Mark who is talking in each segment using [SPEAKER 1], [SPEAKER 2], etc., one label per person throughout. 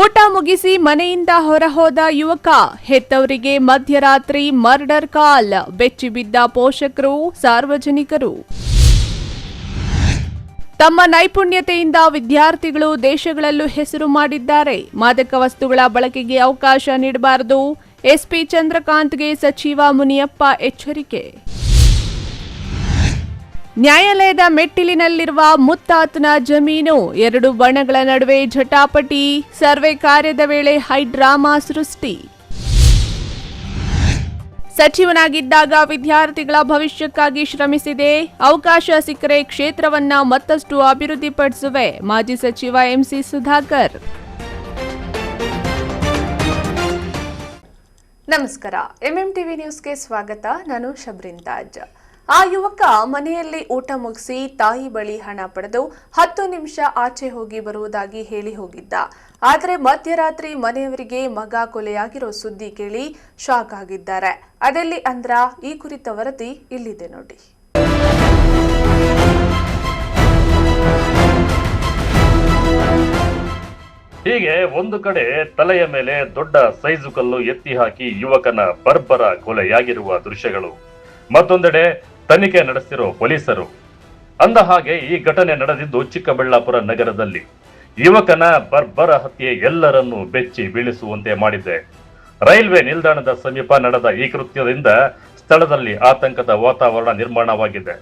[SPEAKER 1] ಊಟ ಮುಗಿಸಿ ಮನೆಯಿಂದ ಹೊರಹೋದ ಯುವಕ, ಹೆತ್ತವರಿಗೆ ಮಧ್ಯರಾತ್ರಿ ಮರ್ಡರ್ ಕಾಲ್, ಬೆಚ್ಚಿಬಿದ್ದ ಪೋಷಕರು, ಸಾರ್ವಜನಿಕರು. ತಮ್ಮ ನೈಪುಣ್ಯತೆಯಿಂದ ವಿದ್ಯಾರ್ಥಿಗಳು ದೇಶಗಳಲ್ಲೂ ಹೆಸರು ಮಾಡಿದ್ದಾರೆ. ಮಾದಕ ವಸ್ತುಗಳ ಬಳಕೆಗೆ ಅವಕಾಶ ನೀಡಬಾರದು. ಎಸ್ಪಿ ಚಂದ್ರಕಾಂತ್ಗೆ ಸಚಿವ ಮುನಿಯಪ್ಪ ಎಚ್ಚರಿಕೆ. ನ್ಯಾಯಾಲಯದ ಮೆಟ್ಟಿಲಿನಲ್ಲಿರುವ ಮುತ್ತಾತನ ಜಮೀನು, ಎರಡು ಬಣಗಳ ನಡುವೆ ಝಟಾಪಟಿ, ಸರ್ವೆ ಕಾರ್ಯದ ವೇಳೆ ಹೈಡ್ರಾಮಾ ಸೃಷ್ಟಿ. ಸಚಿವನಾಗಿದ್ದಾಗ ವಿದ್ಯಾರ್ಥಿಗಳ ಭವಿಷ್ಯಕ್ಕಾಗಿ ಶ್ರಮಿಸಿದೆ. ಅವಕಾಶ ಸಿಕ್ಕರೆ ಕ್ಷೇತ್ರವನ್ನ ಮತ್ತಷ್ಟು ಅಭಿವೃದ್ಧಿಪಡಿಸುವೆ. ಮಾಜಿ ಸಚಿವ ಎಂಸಿ ಸುಧಾಕರ್. ನಮಸ್ಕಾರ, ಎಂಎಂಟಿವಿ ನ್ಯೂಸ್ಗೆ ಸ್ವಾಗತ. ನಾನು ಶಬ್ರಿನ್ ತಾಜ್. ಆ ಯುವಕ ಮನೆಯಲ್ಲಿ ಊಟ ಮುಗಿಸಿ ತಾಯಿ ಬಳಿ ಹಣ ಪಡೆದು 10 ನಿಮಿಷ ಆಚೆ ಹೋಗಿ ಬರುವುದಾಗಿ ಹೇಳಿ ಹೋಗಿದ್ದ. ಆದರೆ ಮಧ್ಯರಾತ್ರಿ ಮನೆಯವರಿಗೆ ಮಗ ಕೊಲೆಯಾಗಿರೋ ಸುದ್ದಿ ಕೇಳಿ ಶಾಕ್ ಆಗಿದ್ದಾರೆ. ಅದೆಲ್ಲಿ ಅಂದ್ರ, ಈ ಕುರಿತ ವರದಿ ಇಲ್ಲಿದೆ ನೋಡಿ.
[SPEAKER 2] ಹೀಗೆ ಒಂದು ಕಡೆ ತಲೆಯ ಮೇಲೆ ದೊಡ್ಡ ಸೈಜು ಕಲ್ಲು ಎತ್ತಿ ಹಾಕಿ ಯುವಕನ ಬರ್ಬರ ಕೊಲೆಯಾಗಿರುವ ದೃಶ್ಯಗಳು, ಮತ್ತೊಂದೆಡೆ ತನಿಖೆ ನಡೆಸಿರೋ ಪೊಲೀಸರು. ಅಂದ ಹಾಗೆ ಈ ಘಟನೆ ನಡೆದಿದ್ದು ಚಿಕ್ಕಬಳ್ಳಾಪುರ ನಗರದಲ್ಲಿ. ಯುವಕನ ಬರ್ಬರ ಹತ್ಯೆ ಎಲ್ಲರನ್ನೂ ಬೆಚ್ಚಿ ಬೀಳಿಸುವಂತೆ ಮಾಡಿದೆ. ರೈಲ್ವೆ ನಿಲ್ದಾಣದ ಸಮೀಪ ನಡೆದ ಈ ಕೃತ್ಯದಿಂದ ಸ್ಥಳದಲ್ಲಿ ಆತಂಕದ ವಾತಾವರಣ ನಿರ್ಮಾಣವಾಗಿದೆ.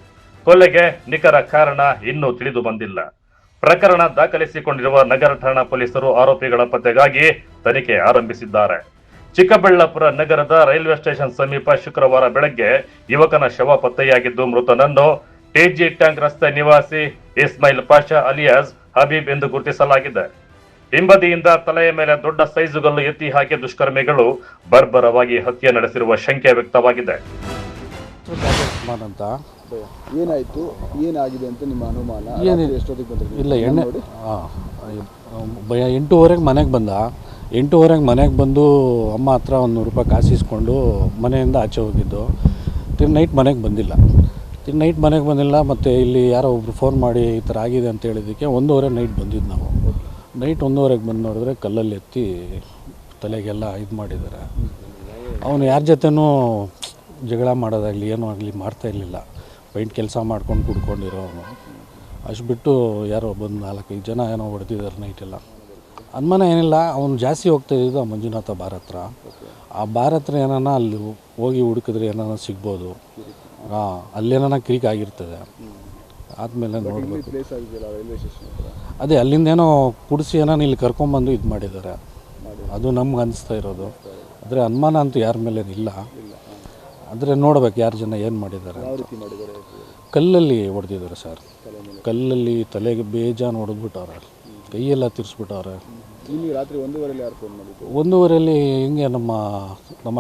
[SPEAKER 2] ಕೊಲೆಗೆ ನಿಖರ ಕಾರಣ ಇನ್ನೂ ತಿಳಿದು ಬಂದಿಲ್ಲ. ಪ್ರಕರಣ ದಾಖಲಿಸಿಕೊಂಡಿರುವ ನಗರ ಠಾಣಾ ಪೊಲೀಸರು ಆರೋಪಿಗಳ ಪತ್ತೆಗಾಗಿ ತನಿಖೆ ಆರಂಭಿಸಿದ್ದಾರೆ. ಚಿಕ್ಕಬಳ್ಳಾಪುರ ನಗರದ ರೈಲ್ವೆ ಸ್ಟೇಷನ್ ಸಮೀಪ ಶುಕ್ರವಾರ ಬೆಳಗ್ಗೆ ಯುವಕನ ಶವ ಪತ್ತೆಯಾಗಿದ್ದು, ಮೃತನನ್ನು ಟಿಜಿ ಟ್ಯಾಂಕ್ ರಸ್ತೆ ನಿವಾಸಿ ಇಸ್ಮಾಯಿಲ್ ಪಾಷಾ ಅಲಿಯಾಸ್ ಹಬೀಬ್ ಎಂದು ಗುರುತಿಸಲಾಗಿದೆ. ಹಿಂಬದಿಯಿಂದ ತಲೆಯ ಮೇಲೆ ದೊಡ್ಡ ಸೈಜುಗಲ್ಲು ಎತ್ತಿ ಹಾಕಿ ದುಷ್ಕರ್ಮಿಗಳು ಬರ್ಬರವಾಗಿ ಹತ್ಯೆ ನಡೆಸಿರುವ ಶಂಕೆ ವ್ಯಕ್ತವಾಗಿದೆ.
[SPEAKER 3] ಏನಾಯ್ತು, ಏನಾಗಿದೆ ಅಂತ ನಿಮ್ಮ ಅನುಮಾನ?
[SPEAKER 4] ಇಲ್ಲ, 8:30 ಮನೆಗೆ ಬಂದ. 8:30 ಮನೆಗೆ ಬಂದು ಅಮ್ಮ ಹತ್ರ 100 ರೂಪಾಯಿ ಕಾಸು ಇಸ್ಕೊಂಡು ಮನೆಯಿಂದ ಆಚೆ ಹೋಗಿದ್ದು. ನೈಟ್ ಮನೆಗೆ ಬಂದಿಲ್ಲ. ಮತ್ತು ಇಲ್ಲಿ ಯಾರೋ ಒಬ್ರು ಫೋನ್ ಮಾಡಿ ಈ ಥರ ಆಗಿದೆ ಅಂತ ಹೇಳಿದ್ದಕ್ಕೆ 1:30 ನೈಟ್ ಬಂದಿದ್ದು ನಾವು. ನೈಟ್ 1:30 ಬಂದು ನೋಡಿದ್ರೆ ಕಲ್ಲಲ್ಲಿ ಎತ್ತಿ ತಲೆಗೆಲ್ಲ ಇದು ಮಾಡಿದ್ದಾರೆ. ಅವನು ಯಾರ ಜೊತೆನೂ ಜಗಳ ಮಾಡೋದಾಗಲಿ ಏನೋ ಆಗಲಿ ಮಾಡ್ತಾ ಇರಲಿಲ್ಲ. ಪೈಂಟ್ ಕೆಲಸ ಮಾಡ್ಕೊಂಡು ಕುಡ್ಕೊಂಡಿರೋ ಅವನು. ಅಷ್ಟು ಬಿಟ್ಟು ಯಾರೋ ಬಂದು 4-5 ಜನ ಏನೋ ಹೊಡೆದಿದ್ದಾರೆ ನೈಟೆಲ್ಲ. ಅನುಮಾನ ಏನಿಲ್ಲ, ಅವನು ಜಾಸ್ತಿ ಹೋಗ್ತಾ ಇದ್ದಿದ್ದು ಆ ಮಂಜುನಾಥ ಬಾರ್ ಹತ್ರ. ಆ ಬಾರ್ ಹತ್ರ ಏನಾನ ಅಲ್ಲಿ ಹೋಗಿ ಹುಡುಕಿದ್ರೆ ಏನಾನ ಸಿಗ್ಬೋದು. ಅಲ್ಲೇನಾನ ಕ್ರೀಕ್ ಆಗಿರ್ತದೆ. ಆದಮೇಲೆ ನೋಡಬೇಕು. ಅದೇ ಅಲ್ಲಿಂದೇನೋ ಕುಡಿಸಿ ಏನಾನ ಇಲ್ಲಿ ಕರ್ಕೊಂಬಂದು ಇದು ಮಾಡಿದ್ದಾರೆ. ಅದು ನಮ್ಗೆ ಅನಿಸ್ತಾ ಇರೋದು. ಆದರೆ ಅನುಮಾನ ಅಂತೂ ಯಾರ ಮೇಲೆ ಇಲ್ಲ. ಆದರೆ ನೋಡ್ಬೇಕು ಯಾರು ಜನ ಏನು ಮಾಡಿದ್ದಾರೆ. ಕಲ್ಲಲ್ಲಿ ಹೊಡೆದಿದ್ದಾರೆ ಸರ್. ಕಲ್ಲಲ್ಲಿ ತಲೆಗೆ ಬೇಜಾನು ಹೊಡೆದ್ಬಿಟ್ಟವ್ರೆ, ಕೈಯೆಲ್ಲ ತಿರ್ಸ್ಬಿಟ್ಟವ್ರೆ.
[SPEAKER 3] ರಾತ್ರಿ 1:30 ಯಾರು ಫೋನ್ ಮಾಡಿದ್ರು?
[SPEAKER 4] 1:30 ಹಿಂಗೆ ನಮ್ಮ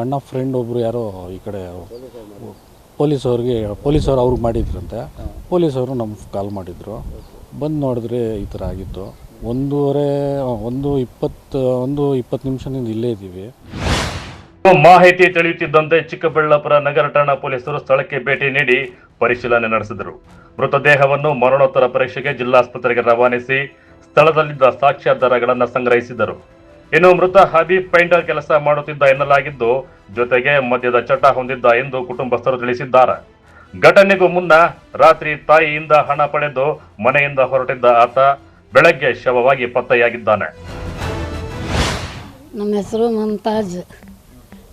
[SPEAKER 4] ಅಣ್ಣ ಫ್ರೆಂಡ್ ಒಬ್ಬರು ಯಾರೋ ಈ ಕಡೆ ಪೊಲೀಸವ್ರು ಅವ್ರಿಗೆ ಮಾಡಿದ್ರಂತೆ. ಪೊಲೀಸವರು ನಮ್ಗೆ ಕಾಲ್ ಮಾಡಿದರು. ಬಂದು ನೋಡಿದ್ರೆ ಈ ಥರ ಆಗಿತ್ತು. 1:20 ನಿಮಿಷದಿಂದ ಇಲ್ಲೇ ಇದ್ದೀವಿ.
[SPEAKER 2] ಮಾಹಿತಿ ತಿಳಿಯುತ್ತಿದ್ದಂತೆ ಚಿಕ್ಕಬಳ್ಳಾಪುರ ನಗರ ಠಾಣಾ ಪೊಲೀಸರು ಸ್ಥಳಕ್ಕೆ ಭೇಟಿ ನೀಡಿ ಪರಿಶೀಲನೆ ನಡೆಸಿದರು. ಮೃತದೇಹವನ್ನು ಮರಣೋತ್ತರ ಪರೀಕ್ಷೆಗೆ ಜಿಲ್ಲಾಸ್ಪತ್ರೆಗೆ ರವಾನಿಸಿ ಸ್ಥಳದಲ್ಲಿದ್ದ ಸಾಕ್ಷ್ಯಾಧಾರಗಳನ್ನು ಸಂಗ್ರಹಿಸಿದರು. ಇನ್ನು ಮೃತ ಹಬೀಬ್ ಪೈಂಟರ್ ಕೆಲಸ ಮಾಡುತ್ತಿದ್ದ ಎನ್ನಲಾಗಿದ್ದು, ಜೊತೆಗೆ ಮದ್ಯದ ಚಟ ಹೊಂದಿದ್ದ ಎಂದು ಕುಟುಂಬಸ್ಥರು ತಿಳಿಸಿದ್ದಾರೆ. ಘಟನೆಗೂ ಮುನ್ನ ರಾತ್ರಿ ತಾಯಿಯಿಂದ ಹಣ ಪಡೆದು ಮನೆಯಿಂದ ಹೊರಟಿದ್ದ ಆತ ಬೆಳಗ್ಗೆ ಶವವಾಗಿ ಪತ್ತೆಯಾಗಿದ್ದಾನೆ.
[SPEAKER 5] ನಮ್ಮ ಹೆಸರು ಮಮತಾಜ್.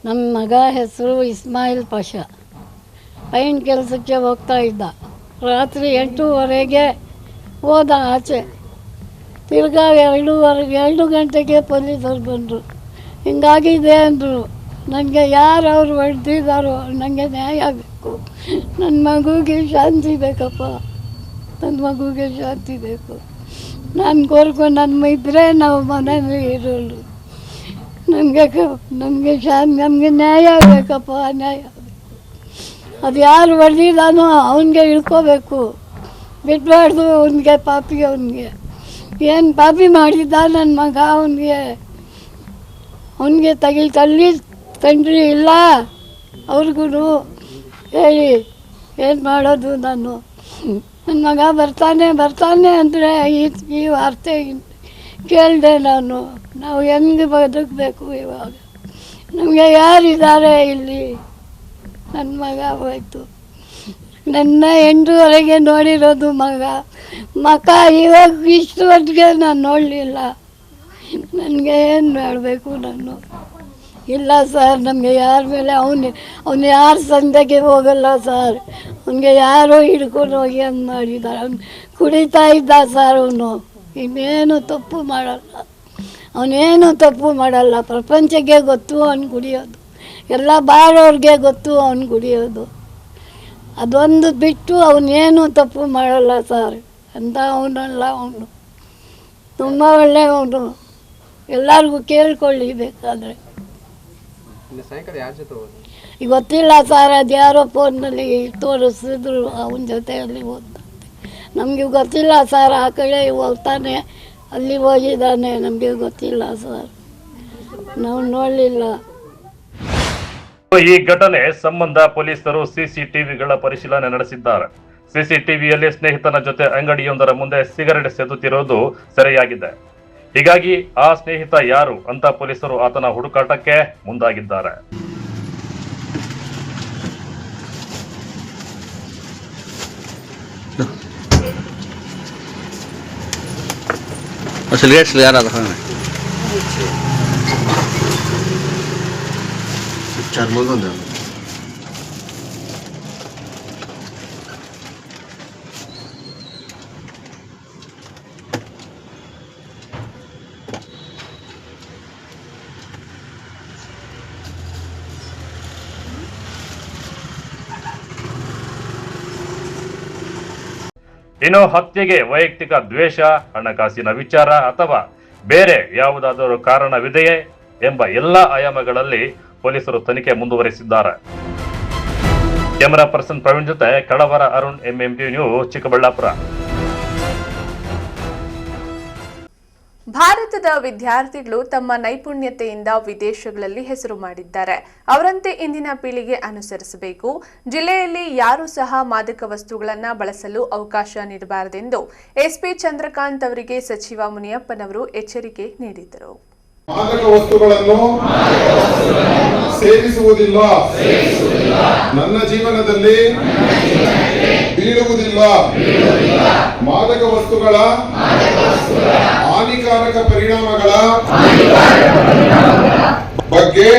[SPEAKER 5] ನಮ್ಮ ಮಗ ಹೆಸರು ಇಸ್ಮಾಯಿಲ್ ಪಾಷಾ. ಪೈಂಟ್ ಕೆಲಸಕ್ಕೆ ಹೋಗ್ತಾ ಇದ್ದ. ರಾತ್ರಿ 8:30 ಹೋದ ಆಚೆ. ತಿರ್ಗಾ 2 ಗಂಟೆಗೆ ಪೊಲೀಸರು ಬಂದರು. ಹಿಂಗಾಗಿದೆ ಅಂದರು. ನನಗೆ ಯಾರು ಅವ್ರು ಹೊಡೆದಿದ್ದಾರೋ ನನಗೆ ನ್ಯಾಯ ಬೇಕು. ನನ್ನ ಮಗುಗೆ ಶಾಂತಿ ಬೇಕಪ್ಪ. ನನ್ನ ಮಗುಗೆ ಶಾಂತಿ ಬೇಕು. ನನ್ನ ಇಬ್ಬರೇ ನಾವು ಮನೇಲಿ ಇರೋಳು. ನಮಗೆ ನ್ಯಾಯ ಬೇಕಪ್ಪ, ನ್ಯಾಯ. ಅದು ಯಾರು ಹೊಡೆದಿದ್ದಾನೋ ಅವನಿಗೆ ಇಳ್ಕೋಬೇಕು, ಬಿಡಬಾರ್ದು. ಅವನಿಗೆ ಪಾಪಿ, ಅವನಿಗೆ ಏನು ಪಾಪಿ ಮಾಡಿದ್ದ ನನ್ನ ಮಗ. ಅವನಿಗೆ ತಲ್ಲಿ ತಂಡ್ರಿ ಇಲ್ಲ. ಅವ್ರಿಗೂ ಹೇಳಿ ಏನು ಮಾಡೋದು ನಾನು? ನನ್ನ ಮಗ ಬರ್ತಾನೆ ಅಂದರೆ ಈ ವಾರ್ತೆ ಕೇಳಿದೆ ನಾನು, ನಾವು ಹೆಂಗೆ ಬದುಕಬೇಕು ಇವಾಗ, ನಮಗೆ ಯಾರಿದ್ದಾರೆ ಇಲ್ಲಿ? ನನ್ನ ಮಗ ಹೋಯ್ತು, ನನ್ನ 8ವರೆಗೆ ನೋಡಿರೋದು ಮಗ ಇವಾಗ ಇಷ್ಟುವರೆಗೆ ನಾನು ನೋಡಲಿಲ್ಲ. ನನಗೆ ಏನು ಮಾಡಬೇಕು ನಾನು? ಇಲ್ಲ ಸರ್, ನಮಗೆ ಯಾರ ಮೇಲೆ ಅವನು ಯಾರ ಸಂತೆಗೆ ಹೋಗಲ್ಲ ಸರ್, ಅವನಿಗೆ ಯಾರೋ ಹಿಡ್ಕೊಂಡು ಹೋಗಿ ಹಂಗೆ ಮಾಡಿದ್ದಾರೆ. ಅವ್ನು ಕುಡಿತಾ ಇದ್ದ ಸರ್, ಅವನು ಇನ್ನೇನು ತಪ್ಪು ಮಾಡಲ್ಲ. ಪ್ರಪಂಚಕ್ಕೆ ಗೊತ್ತು ಅವನು ಕುಡಿಯೋದು, ಎಲ್ಲ ಬಾರೋರಿಗೆ ಗೊತ್ತು ಅವನು ಕುಡಿಯೋದು. ಅದೊಂದು ಬಿಟ್ಟು ಅವನೇನು ತಪ್ಪು ಮಾಡಲ್ಲ ಸರ್. ಅಂತ ಅವನಲ್ಲ, ಅವನು ತುಂಬ ಒಳ್ಳೆಯವನು. ಎಲ್ಲರಿಗೂ ಕೇಳ್ಕೊಳ್ಳಿ ಬೇಕಾದರೆ. ಗೊತ್ತಿಲ್ಲ ಸರ್, ಅದು ಯಾರೋ ಫೋನ್ನಲ್ಲಿ ತೋರಿಸಿದ್ರು, ಅವನ ಜೊತೆಯಲ್ಲಿ ಹೋದಂತೆ. ನಮಗೆ ಗೊತ್ತಿಲ್ಲ ಸರ್, ಆ ಕಡೆ ಹೋಗ್ತಾನೆ, ಅಲ್ಲಿ ಹೋಗಿದ್ದಾನೆ, ನಮಗೆ ಗೊತ್ತಿಲ್ಲ ಸರ್, ನಾವು ನೋಡಲಿಲ್ಲ.
[SPEAKER 2] ಈ ಘಟನೆ ಸಂಬಂಧ ಪೊಲೀಸರು ಸಿಸಿಟಿವಿಗಳ ಪರಿಶೀಲನೆ ನಡೆಸಿದ್ದಾರೆ. ಸಿಸಿಟಿವಿಯಲ್ಲಿ ಸ್ನೇಹಿತನ ಜೊತೆ ಅಂಗಡಿಯೊಂದರ ಮುಂದೆ ಸಿಗರೆಟ್ ಸೇದುತ್ತಿರುವುದು ಸೆರೆಯಾಗಿದೆ. ಹೀಗಾಗಿ ಆ ಸ್ನೇಹಿತ ಯಾರು ಅಂತ ಪೊಲೀಸರು ಆತನ ಹುಡುಕಾಟಕ್ಕೆ ಮುಂದಾಗಿದ್ದಾರೆ. ಇನ್ನು ಹತ್ಯೆಗೆ ವೈಯಕ್ತಿಕ ದ್ವೇಷ, ಹಣಕಾಸಿನ ವಿಚಾರ ಅಥವಾ ಬೇರೆ ಯಾವುದಾದರೂ ಕಾರಣವಿದೆಯೇ ಎಂಬ ಎಲ್ಲ ಆಯಾಮಗಳಲ್ಲಿ ಪೊಲೀಸರು ತನಿಖೆ ಮುಂದುವರೆಸಿದ್ದಾರೆ. ಕ್ಯಾಮರಾ ಪರ್ಸನ್ ಪ್ರವೀಣ್ ಜೊತೆ ಕಳವರ ಅರುಣ್, MMTV ನ್ಯೂಸ್, ಚಿಕ್ಕಬಳ್ಳಾಪುರ.
[SPEAKER 1] ಭಾರತದ ವಿದ್ಯಾರ್ಥಿಗಳು ತಮ್ಮ ನೈಪುಣ್ಯತೆಯಿಂದ ವಿದೇಶಗಳಲ್ಲಿ ಹೆಸರು ಮಾಡಿದ್ದಾರೆ. ಅವರಂತೆ ಇಂದಿನ ಪೀಳಿಗೆ ಅನುಸರಿಸಬೇಕು. ಜಿಲ್ಲೆಯಲ್ಲಿ ಯಾರೂ ಸಹ ಮಾದಕ ವಸ್ತುಗಳನ್ನು ಬಳಸಲು ಅವಕಾಶ ನೀಡಬಾರದೆಂದು ಎಸ್ಪಿ ಚಂದ್ರಕಾಂತ್ ಅವರಿಗೆ ಸಚಿವ ಮುನಿಯಪ್ಪನವರು ಎಚ್ಚರಿಕೆ ನೀಡಿದರು.
[SPEAKER 6] ಮಾದಕ ವಸ್ತುಗಳನ್ನು ಸೇವಿಸುವುದಿಲ್ಲ, ನನ್ನ ಜೀವನದಲ್ಲಿ ಬೀಳುವುದಿಲ್ಲ. ಮಾದಕ ವಸ್ತುಗಳ ಹಾನಿಕಾರಕ ಪರಿಣಾಮಗಳ ಬಗ್ಗೆ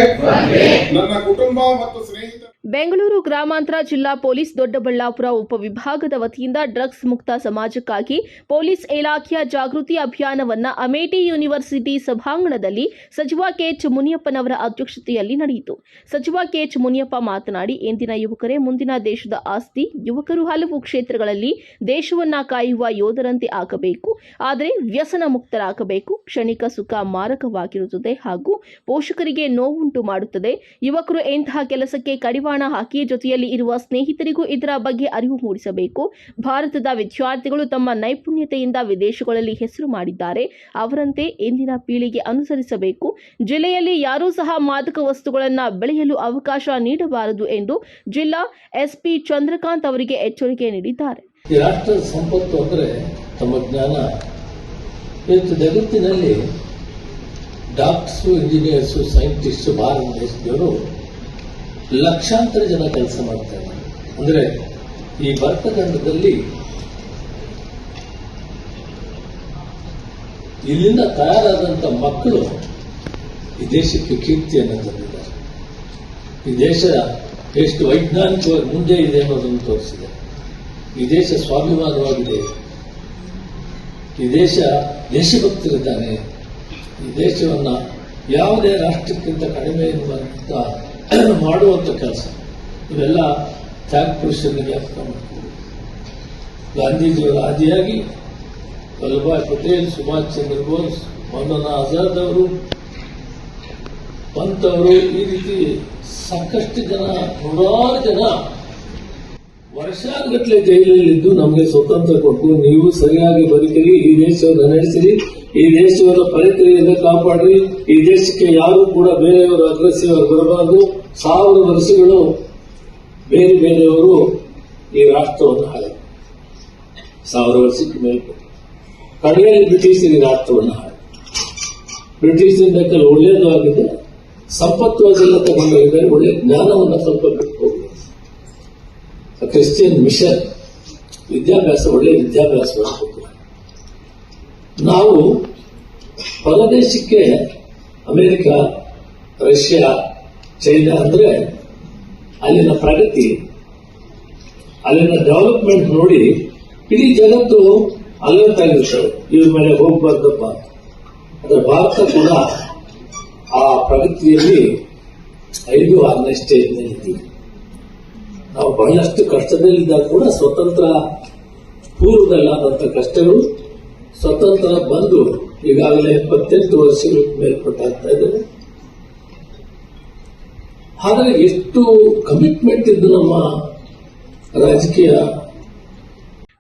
[SPEAKER 6] ನನ್ನ ಕುಟುಂಬ ಮತ್ತು ಸ್ನೇಹಿತರು.
[SPEAKER 7] ಬೆಂಗಳೂರು ಗ್ರಾಮಾಂತರ ಜಿಲ್ಲಾ ಪೊಲೀಸ್ ದೊಡ್ಡಬಳ್ಳಾಪುರ ಉಪವಿಭಾಗದ ವತಿಯಿಂದ ಡ್ರಗ್ಸ್ ಮುಕ್ತ ಸಮಾಜಕ್ಕಾಗಿ ಪೊಲೀಸ್ ಇಲಾಖೆಯ ಜಾಗೃತಿ ಅಭಿಯಾನವನ್ನು ಅಮೇಠಿ ಯೂನಿವರ್ಸಿಟಿ ಸಭಾಂಗಣದಲ್ಲಿ ಸಚಿವ ಕೆಎಚ್ ಮುನಿಯಪ್ಪನವರ ಅಧ್ಯಕ್ಷತೆಯಲ್ಲಿ ನಡೆಯಿತು. ಸಚಿವ ಕೆಎಚ್ ಮುನಿಯಪ್ಪ ಮಾತನಾಡಿ, ಇಂದಿನ ಯುವಕರೇ ಮುಂದಿನ ದೇಶದ ಆಸ್ತಿ. ಯುವಕರು ಹಲವು ಕ್ಷೇತ್ರಗಳಲ್ಲಿ ದೇಶವನ್ನ ಕಾಯುವ ಯೋಧರಂತೆ ಆಗಬೇಕು, ಆದರೆ ವ್ಯಸನ ಮುಕ್ತರಾಗಬೇಕು. ಕ್ಷಣಿಕ ಸುಖ ಮಾರಕವಾಗಿರುತ್ತದೆ ಹಾಗೂ ಪೋಷಕರಿಗೆ ನೋವುಂಟು ಮಾಡುತ್ತದೆ. ಯುವಕರು ಇಂತಹ ಕೆಲಸಕ್ಕೆ ಕಡಿವಾಣ ಹಾಕಿ ಜೊತೆಯಲ್ಲಿ ಇರುವ ಸ್ನೇಹಿತರಿಗೂ ಇದರ ಬಗ್ಗೆ ಅರಿವು ಮೂಡಿಸಬೇಕು. ಭಾರತದ ವಿದ್ಯಾರ್ಥಿಗಳು ತಮ್ಮ ನೈಪುಣ್ಯತೆಯಿಂದ ವಿದೇಶಗಳಲ್ಲಿ ಹೆಸರು ಮಾಡಿದ್ದಾರೆ. ಅವರಂತೆ ಇಂದಿನ ಪೀಳಿಗೆ ಅನುಸರಿಸಬೇಕು. ಜಿಲ್ಲೆಯಲ್ಲಿ ಯಾರೂ ಸಹ ಮಾದಕ ವಸ್ತುಗಳನ್ನು ಬೆಳೆಯಲು ಅವಕಾಶ ನೀಡಬಾರದು ಎಂದು ಜಿಲ್ಲಾ ಎಸ್ಪಿ ಚಂದ್ರಕಾಂತ್ ಅವರಿಗೆ ಎಚ್ಚರಿಕೆ ನೀಡಿದ್ದಾರೆ.
[SPEAKER 8] ರಾಷ್ಟ್ರದ ಸಂಪತ್ತು ಅಂದರೆ ತಮ್ಮ ಜ್ಞಾನ. ಇವತ್ತು ಜಗತ್ತಿನಲ್ಲಿ ಡಾಕ್ಟರ್ಸು, ಇಂಜಿನಿಯರ್ಸು, ಸೈಂಟಿಸ್ಟು ಭಾರತ ದೇಶದವರು ಲಕ್ಷಾಂತರ ಜನ ಕೆಲಸ ಮಾಡ್ತಾರೆ. ಅಂದರೆ ಈ ಭರತಖಂಡದಲ್ಲಿ ಇಲ್ಲಿಂದ ತಯಾರಾದಂಥ ಮಕ್ಕಳು ಈ ದೇಶಕ್ಕೆ ಕೀರ್ತಿಯನ್ನು ತಂದಿದ್ದಾರೆ. ಈ ದೇಶ ಎಷ್ಟು ವೈಜ್ಞಾನಿಕವಾಗಿ ಮುಂದೆ ಇದೆ ಅನ್ನೋದನ್ನು ತೋರಿಸಿದೆ. ಈ ದೇಶ ಸ್ವಾಭಿಮಾನವಾಗಿದೆ. ಈ ದೇಶ ದೇಶಭಕ್ತರಿದ್ದಾನೆ. ಈ ದೇಶವನ್ನು ಯಾವುದೇ ರಾಷ್ಟ್ರಕ್ಕಿಂತ ಕಡಿಮೆ ಎನ್ನುವಂಥ ಮಾಡುವಂಥ ಕೆಲಸ ಇವೆಲ್ಲ ತ್ಯಾಗ ಪುರುಷರಿಗೆ ಅರ್ಥ ಮಾಡ್ತೀವಿ. ಗಾಂಧೀಜಿಯವರ ಆದಿಯಾಗಿ ವಲ್ಲಭಾಯ್ ಪಟೇಲ್, ಸುಭಾಷ್ ಚಂದ್ರ ಬೋಸ್, ಮೌಲಾನಾ ಆಜಾದ್ ಅವರು, ಪಂತ್ ಅವರು, ಈ ರೀತಿ ಸಾಕಷ್ಟು ಜನ, ನೂರಾರು ಜನ ವರ್ಷಾನುಗಟ್ಟಲೆ ಜೈಲಲ್ಲಿದ್ದು ನಮಗೆ ಸ್ವತಂತ್ರ ಕೊಟ್ಟು, ನೀವು ಸರಿಯಾಗಿ ಬದುಕಿರಿ, ಈ ದೇಶವನ್ನು ನಡೆಸಿರಿ, ಈ ದೇಶವನ್ನು ಪರಿಕರಿಯಿಂದ ಕಾಪಾಡ್ರಿ, ಈ ದೇಶಕ್ಕೆ ಯಾರು ಕೂಡ ಬೇರೆಯವರು ಅಗ್ರೆಸಿವ್ ಆಗಿ ಬರಬಾರದು. 1000 ವರ್ಷಗಳು ಬೇರೆ ಬೇರೆಯವರು ಈ ರಾಷ್ಟ್ರವನ್ನು ಆಳಿದರು. 1000 ವರ್ಷಕ್ಕೆ ಮೇಲೆ ಕಡೆಯಲ್ಲಿ ಬ್ರಿಟಿಷರು ಈ ರಾಷ್ಟ್ರವನ್ನು ಆಳಿದರು. ಬ್ರಿಟಿಷರಿಂದ ಕೆಲವು ಒಳ್ಳೆಯದು ಆಗಿದೆ, ಸಂಪತ್ತು ಅದೆಲ್ಲ ತಗೊಂಡೋಗಿದ್ದಾರೆ, ಒಳ್ಳೆ ಜ್ಞಾನವನ್ನು ಸ್ವಲ್ಪ ಬಿಟ್ಕೋಬೇಕು. ಕ್ರಿಶ್ಚಿಯನ್ ಮಿಷನ್ ವಿದ್ಯಾಭ್ಯಾಸ, ಒಳ್ಳೆಯ ವಿದ್ಯಾಭ್ಯಾಸ ಮಾಡಬೇಕು. ನಾವು ಹೊರದೇಶಕ್ಕೆ ಅಮೆರಿಕ, ರಷ್ಯಾ, ಚೈನಾ ಅಂದ್ರೆ ಅಲ್ಲಿನ ಪ್ರಗತಿ, ಅಲ್ಲಿನ ಡೆವಲಪ್ಮೆಂಟ್ ನೋಡಿ ಇಡೀ ಜಗತ್ತು ಅಲರ್ಟ್ ಆಗಿರ್ತಾರೆ, ಇವ್ರ ಮೇಲೆ ಹೋಗ್ಬಾರ್ದಪ್ಪ. ಆದರೆ ಭಾರತ ಕೂಡ ಆ ಪ್ರಗತಿಯಲ್ಲಿ 5-6ನೇ ಸ್ಟೇಜ್ನಲ್ಲಿದ್ದೀವಿ. ನಾವು ಬಹಳಷ್ಟು ಕಷ್ಟದಲ್ಲಿದ್ದಾಗ ಕೂಡ ಸ್ವತಂತ್ರ ಪೂರ್ವದಲ್ಲಾದಂಥ ಕಷ್ಟಗಳು ಸ್ವತಂತ್ರ ಬಂದು ಈಗಾಗಲೇ 78 ವರ್ಷಗಳ ಮೇಲ್ಪಟ್ಟಾಗ್ತಾ ಇದ್ದಾರೆ. ಆದರೆ ಎಷ್ಟು ಕಮಿಟ್ಮೆಂಟ್ ಇದ್ದು ನಮ್ಮ ರಾಜಕೀಯ.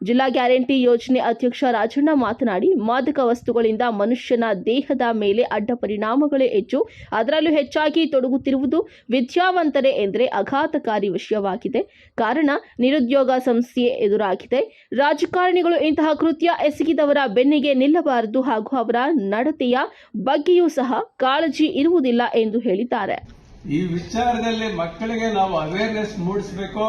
[SPEAKER 7] ಜಿಲ್ಲಾ ಗ್ಯಾರಂಟಿ ಯೋಜನೆ ಅಧ್ಯಕ್ಷ ರಾಜಣ್ಣ ಮಾತನಾಡಿ, ಮಾದಕ ವಸ್ತುಗಳಿಂದ ಮನುಷ್ಯನ ದೇಹದ ಮೇಲೆ ಅಡ್ಡ ಪರಿಣಾಮಗಳೇ ಹೆಚ್ಚು, ಅದರಲ್ಲೂ ಹೆಚ್ಚಾಗಿ ತೊಡಗುತ್ತಿರುವುದು ವಿದ್ಯಾವಂತರೇ ಎಂದರೆ ಆಘಾತಕಾರಿ ವಿಷಯವಾಗಿದೆ. ಕಾರಣ ನಿರುದ್ಯೋಗ ಸಮಸ್ಯೆ ಎದುರಾಗಿದೆ. ರಾಜಕಾರಣಿಗಳು ಇಂತಹ ಕೃತ್ಯ ಎಸಗಿದವರ ಬೆನ್ನಿಗೆ ನಿಲ್ಲಬಾರದು ಹಾಗೂ ಅವರ ನಡತೆಯ ಬಗ್ಗೆಯೂ ಸಹ ಕಾಳಜಿ ಇರುವುದಿಲ್ಲ ಎಂದು ಹೇಳಿದ್ದಾರೆ.
[SPEAKER 9] ಈ ವಿಚಾರದಲ್ಲಿ ಮಕ್ಕಳಿಗೆ ನಾವು ಅವೇರ್ನೆಸ್ ಮೂಡಿಸಬೇಕು,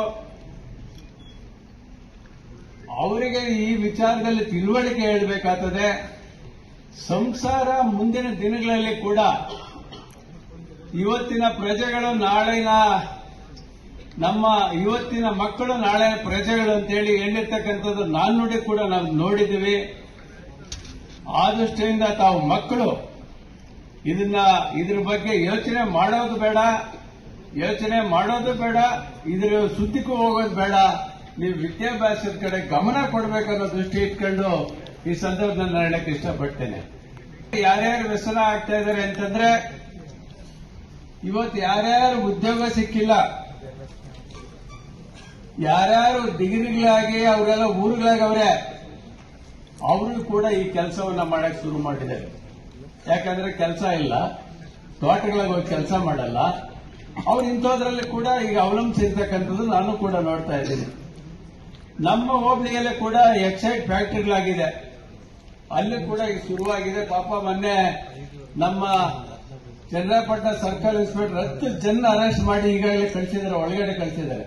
[SPEAKER 9] ಅವರಿಗೆ ಈ ವಿಚಾರದಲ್ಲಿ ತಿಳುವಳಿಕೆ ಹೇಳಬೇಕಾಗ್ತದೆ. ಸಂಸಾರ ಮುಂದಿನ ದಿನಗಳಲ್ಲಿ ಕೂಡ ಇವತ್ತಿನ ಪ್ರಜೆಗಳು ನಾಳಿನ ನಮ್ಮ ಇವತ್ತಿನ ಮಕ್ಕಳು ನಾಳೆ ಪ್ರಜೆಗಳು ಅಂತೇಳಿ ಹೇಳಿರ್ತಕ್ಕಂಥದ್ದು ನಾಣ್ಣುಡಿ ಕೂಡ ನಾವು ನೋಡಿದ್ದೀವಿ. ಆ ದೃಷ್ಟಿಯಿಂದ ತಾವು ಮಕ್ಕಳು ಇದ್ರ ಬಗ್ಗೆ ಯೋಚನೆ ಮಾಡೋದು ಬೇಡ, ಇದ್ರ ಸುದ್ದಿಗೂ ಹೋಗೋದು ಬೇಡ. ನೀವು ವಿದ್ಯಾಭ್ಯಾಸದ ಕಡೆ ಗಮನ ಕೊಡಬೇಕನ್ನೋ ದೃಷ್ಟಿ ಇಟ್ಕೊಂಡು ಈ ಸಂದರ್ಭದಲ್ಲಿ ನಾನು ಹೇಳಕ್ಕೆ ಇಷ್ಟಪಡ್ತೇನೆ. ಯಾರ್ಯಾರು ವ್ಯಸನ ಆಗ್ತಾ ಇದ್ದಾರೆ ಅಂತಂದ್ರೆ, ಇವತ್ತು ಯಾರ್ಯಾರು ಉದ್ಯೋಗ ಸಿಕ್ಕಿಲ್ಲ, ಯಾರ್ಯಾರು ಡಿಗ್ರಿಗಳಾಗಿ ಅವರೆಲ್ಲ ಊರುಗಳಾಗವ್ರೆ, ಅವರು ಕೂಡ ಈ ಕೆಲಸವನ್ನ ಮಾಡಕ್ ಶುರು ಮಾಡಿದ್ದಾರೆ. ಯಾಕಂದ್ರೆ ಕೆಲಸ ಇಲ್ಲ, ತೋಟಗಳಿಗೆ ಹೋಗಿ ಕೆಲಸ ಮಾಡಲ್ಲ, ಅವ್ರು ಇಂಥದ್ರಲ್ಲಿ ಕೂಡ ಈಗ ಅವಲಂಬಿಸಿರ್ತಕ್ಕಂಥದ್ದು ನಾನು ಕೂಡ ನೋಡ್ತಾ ಇದ್ದೀನಿ. ನಮ್ಮ ಹೋಬಳಿಯಲ್ಲೇ ಕೂಡ ಎಕ್ಸೈಡ್ ಫ್ಯಾಕ್ಟರಿಗಳಾಗಿದೆ, ಅಲ್ಲಿ ಕೂಡ ಈಗ ಶುರುವಾಗಿದೆ. ಪಾಪ ಮೊನ್ನೆ ನಮ್ಮ ಚನ್ನರಾಯಪಟ್ಟಣ ಸರ್ಕಲ್ ಇನ್ಸ್ಪೆಕ್ಟರ್ 10 ಜನ ಅರೆಸ್ಟ್ ಮಾಡಿ ಈಗಾಗಲೇ ಕಳಿಸಿದ್ದಾರೆ, ಒಳಗಡೆ ಕಳಿಸಿದ್ದಾರೆ.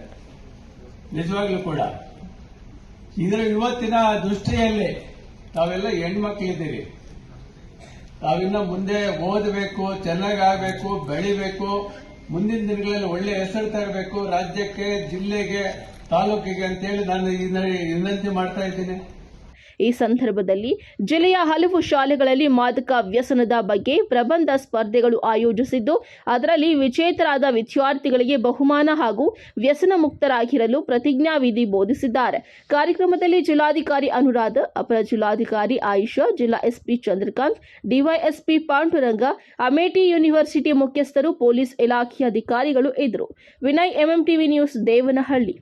[SPEAKER 9] ನಿಜವಾಗ್ಲೂ ಕೂಡ ಇದರ ಇವತ್ತಿನ ದೃಷ್ಟಿಯಲ್ಲಿ ತಾವೆಲ್ಲ ಹೆಣ್ಮಕ್ಳಿದ್ದೀರಿ, ತಾವಿನ್ನ ಮುಂದೆ ಓದಬೇಕು, ಚೆನ್ನಾಗಾಗಬೇಕು, ಬೆಳಿಬೇಕು, ಮುಂದಿನ ದಿನಗಳಲ್ಲಿ ಒಳ್ಳೆ ಹೆಸರು ತರಬೇಕು ರಾಜ್ಯಕ್ಕೆ, ಜಿಲ್ಲೆಗೆ, ತಾಲೂಕಿಗೆ ಅಂತೇಳಿ ನಾನು ವಿನಂತಿ ಮಾಡ್ತಾ ಇದ್ದೀನಿ.
[SPEAKER 7] ಈ ಸಂದರ್ಭದಲ್ಲಿ ಜಿಲ್ಲೆಯ ಹಲವು ಶಾಲೆಗಳಲ್ಲಿ ಮಾದಕ ವ್ಯಸನದ ಬಗ್ಗೆ ಪ್ರಬಂಧ ಸ್ಪರ್ಧೆಗಳು ಆಯೋಜಿಸಿದ್ದು, ಅದರಲ್ಲಿ ವಿಜೇತರಾದ ವಿದ್ಯಾರ್ಥಿಗಳಿಗೆ ಬಹುಮಾನ ಹಾಗೂ ವ್ಯಸನ ಮುಕ್ತರಾಗಿರಲು ಪ್ರತಿಜ್ಞಾ ವಿಧಿ ಬೋಧಿಸಿದ್ದಾರೆ. ಕಾರ್ಯಕ್ರಮದಲ್ಲಿ ಜಿಲ್ಲಾಧಿಕಾರಿ ಅನುರಾಧ, ಅಪರ ಜಿಲ್ಲಾಧಿಕಾರಿ ಆಯಿಷಾ, ಜಿಲ್ಲಾ SP Chandrakant, DYSP Panduranga, Amethi university ಮುಖ್ಯಸ್ಥರು, ಪೊಲೀಸ್ ಇಲಾಖೆಯ ಅಧಿಕಾರಿಗಳು ಇದ್ದರು. Vinay, MMTV news, Devanahalli.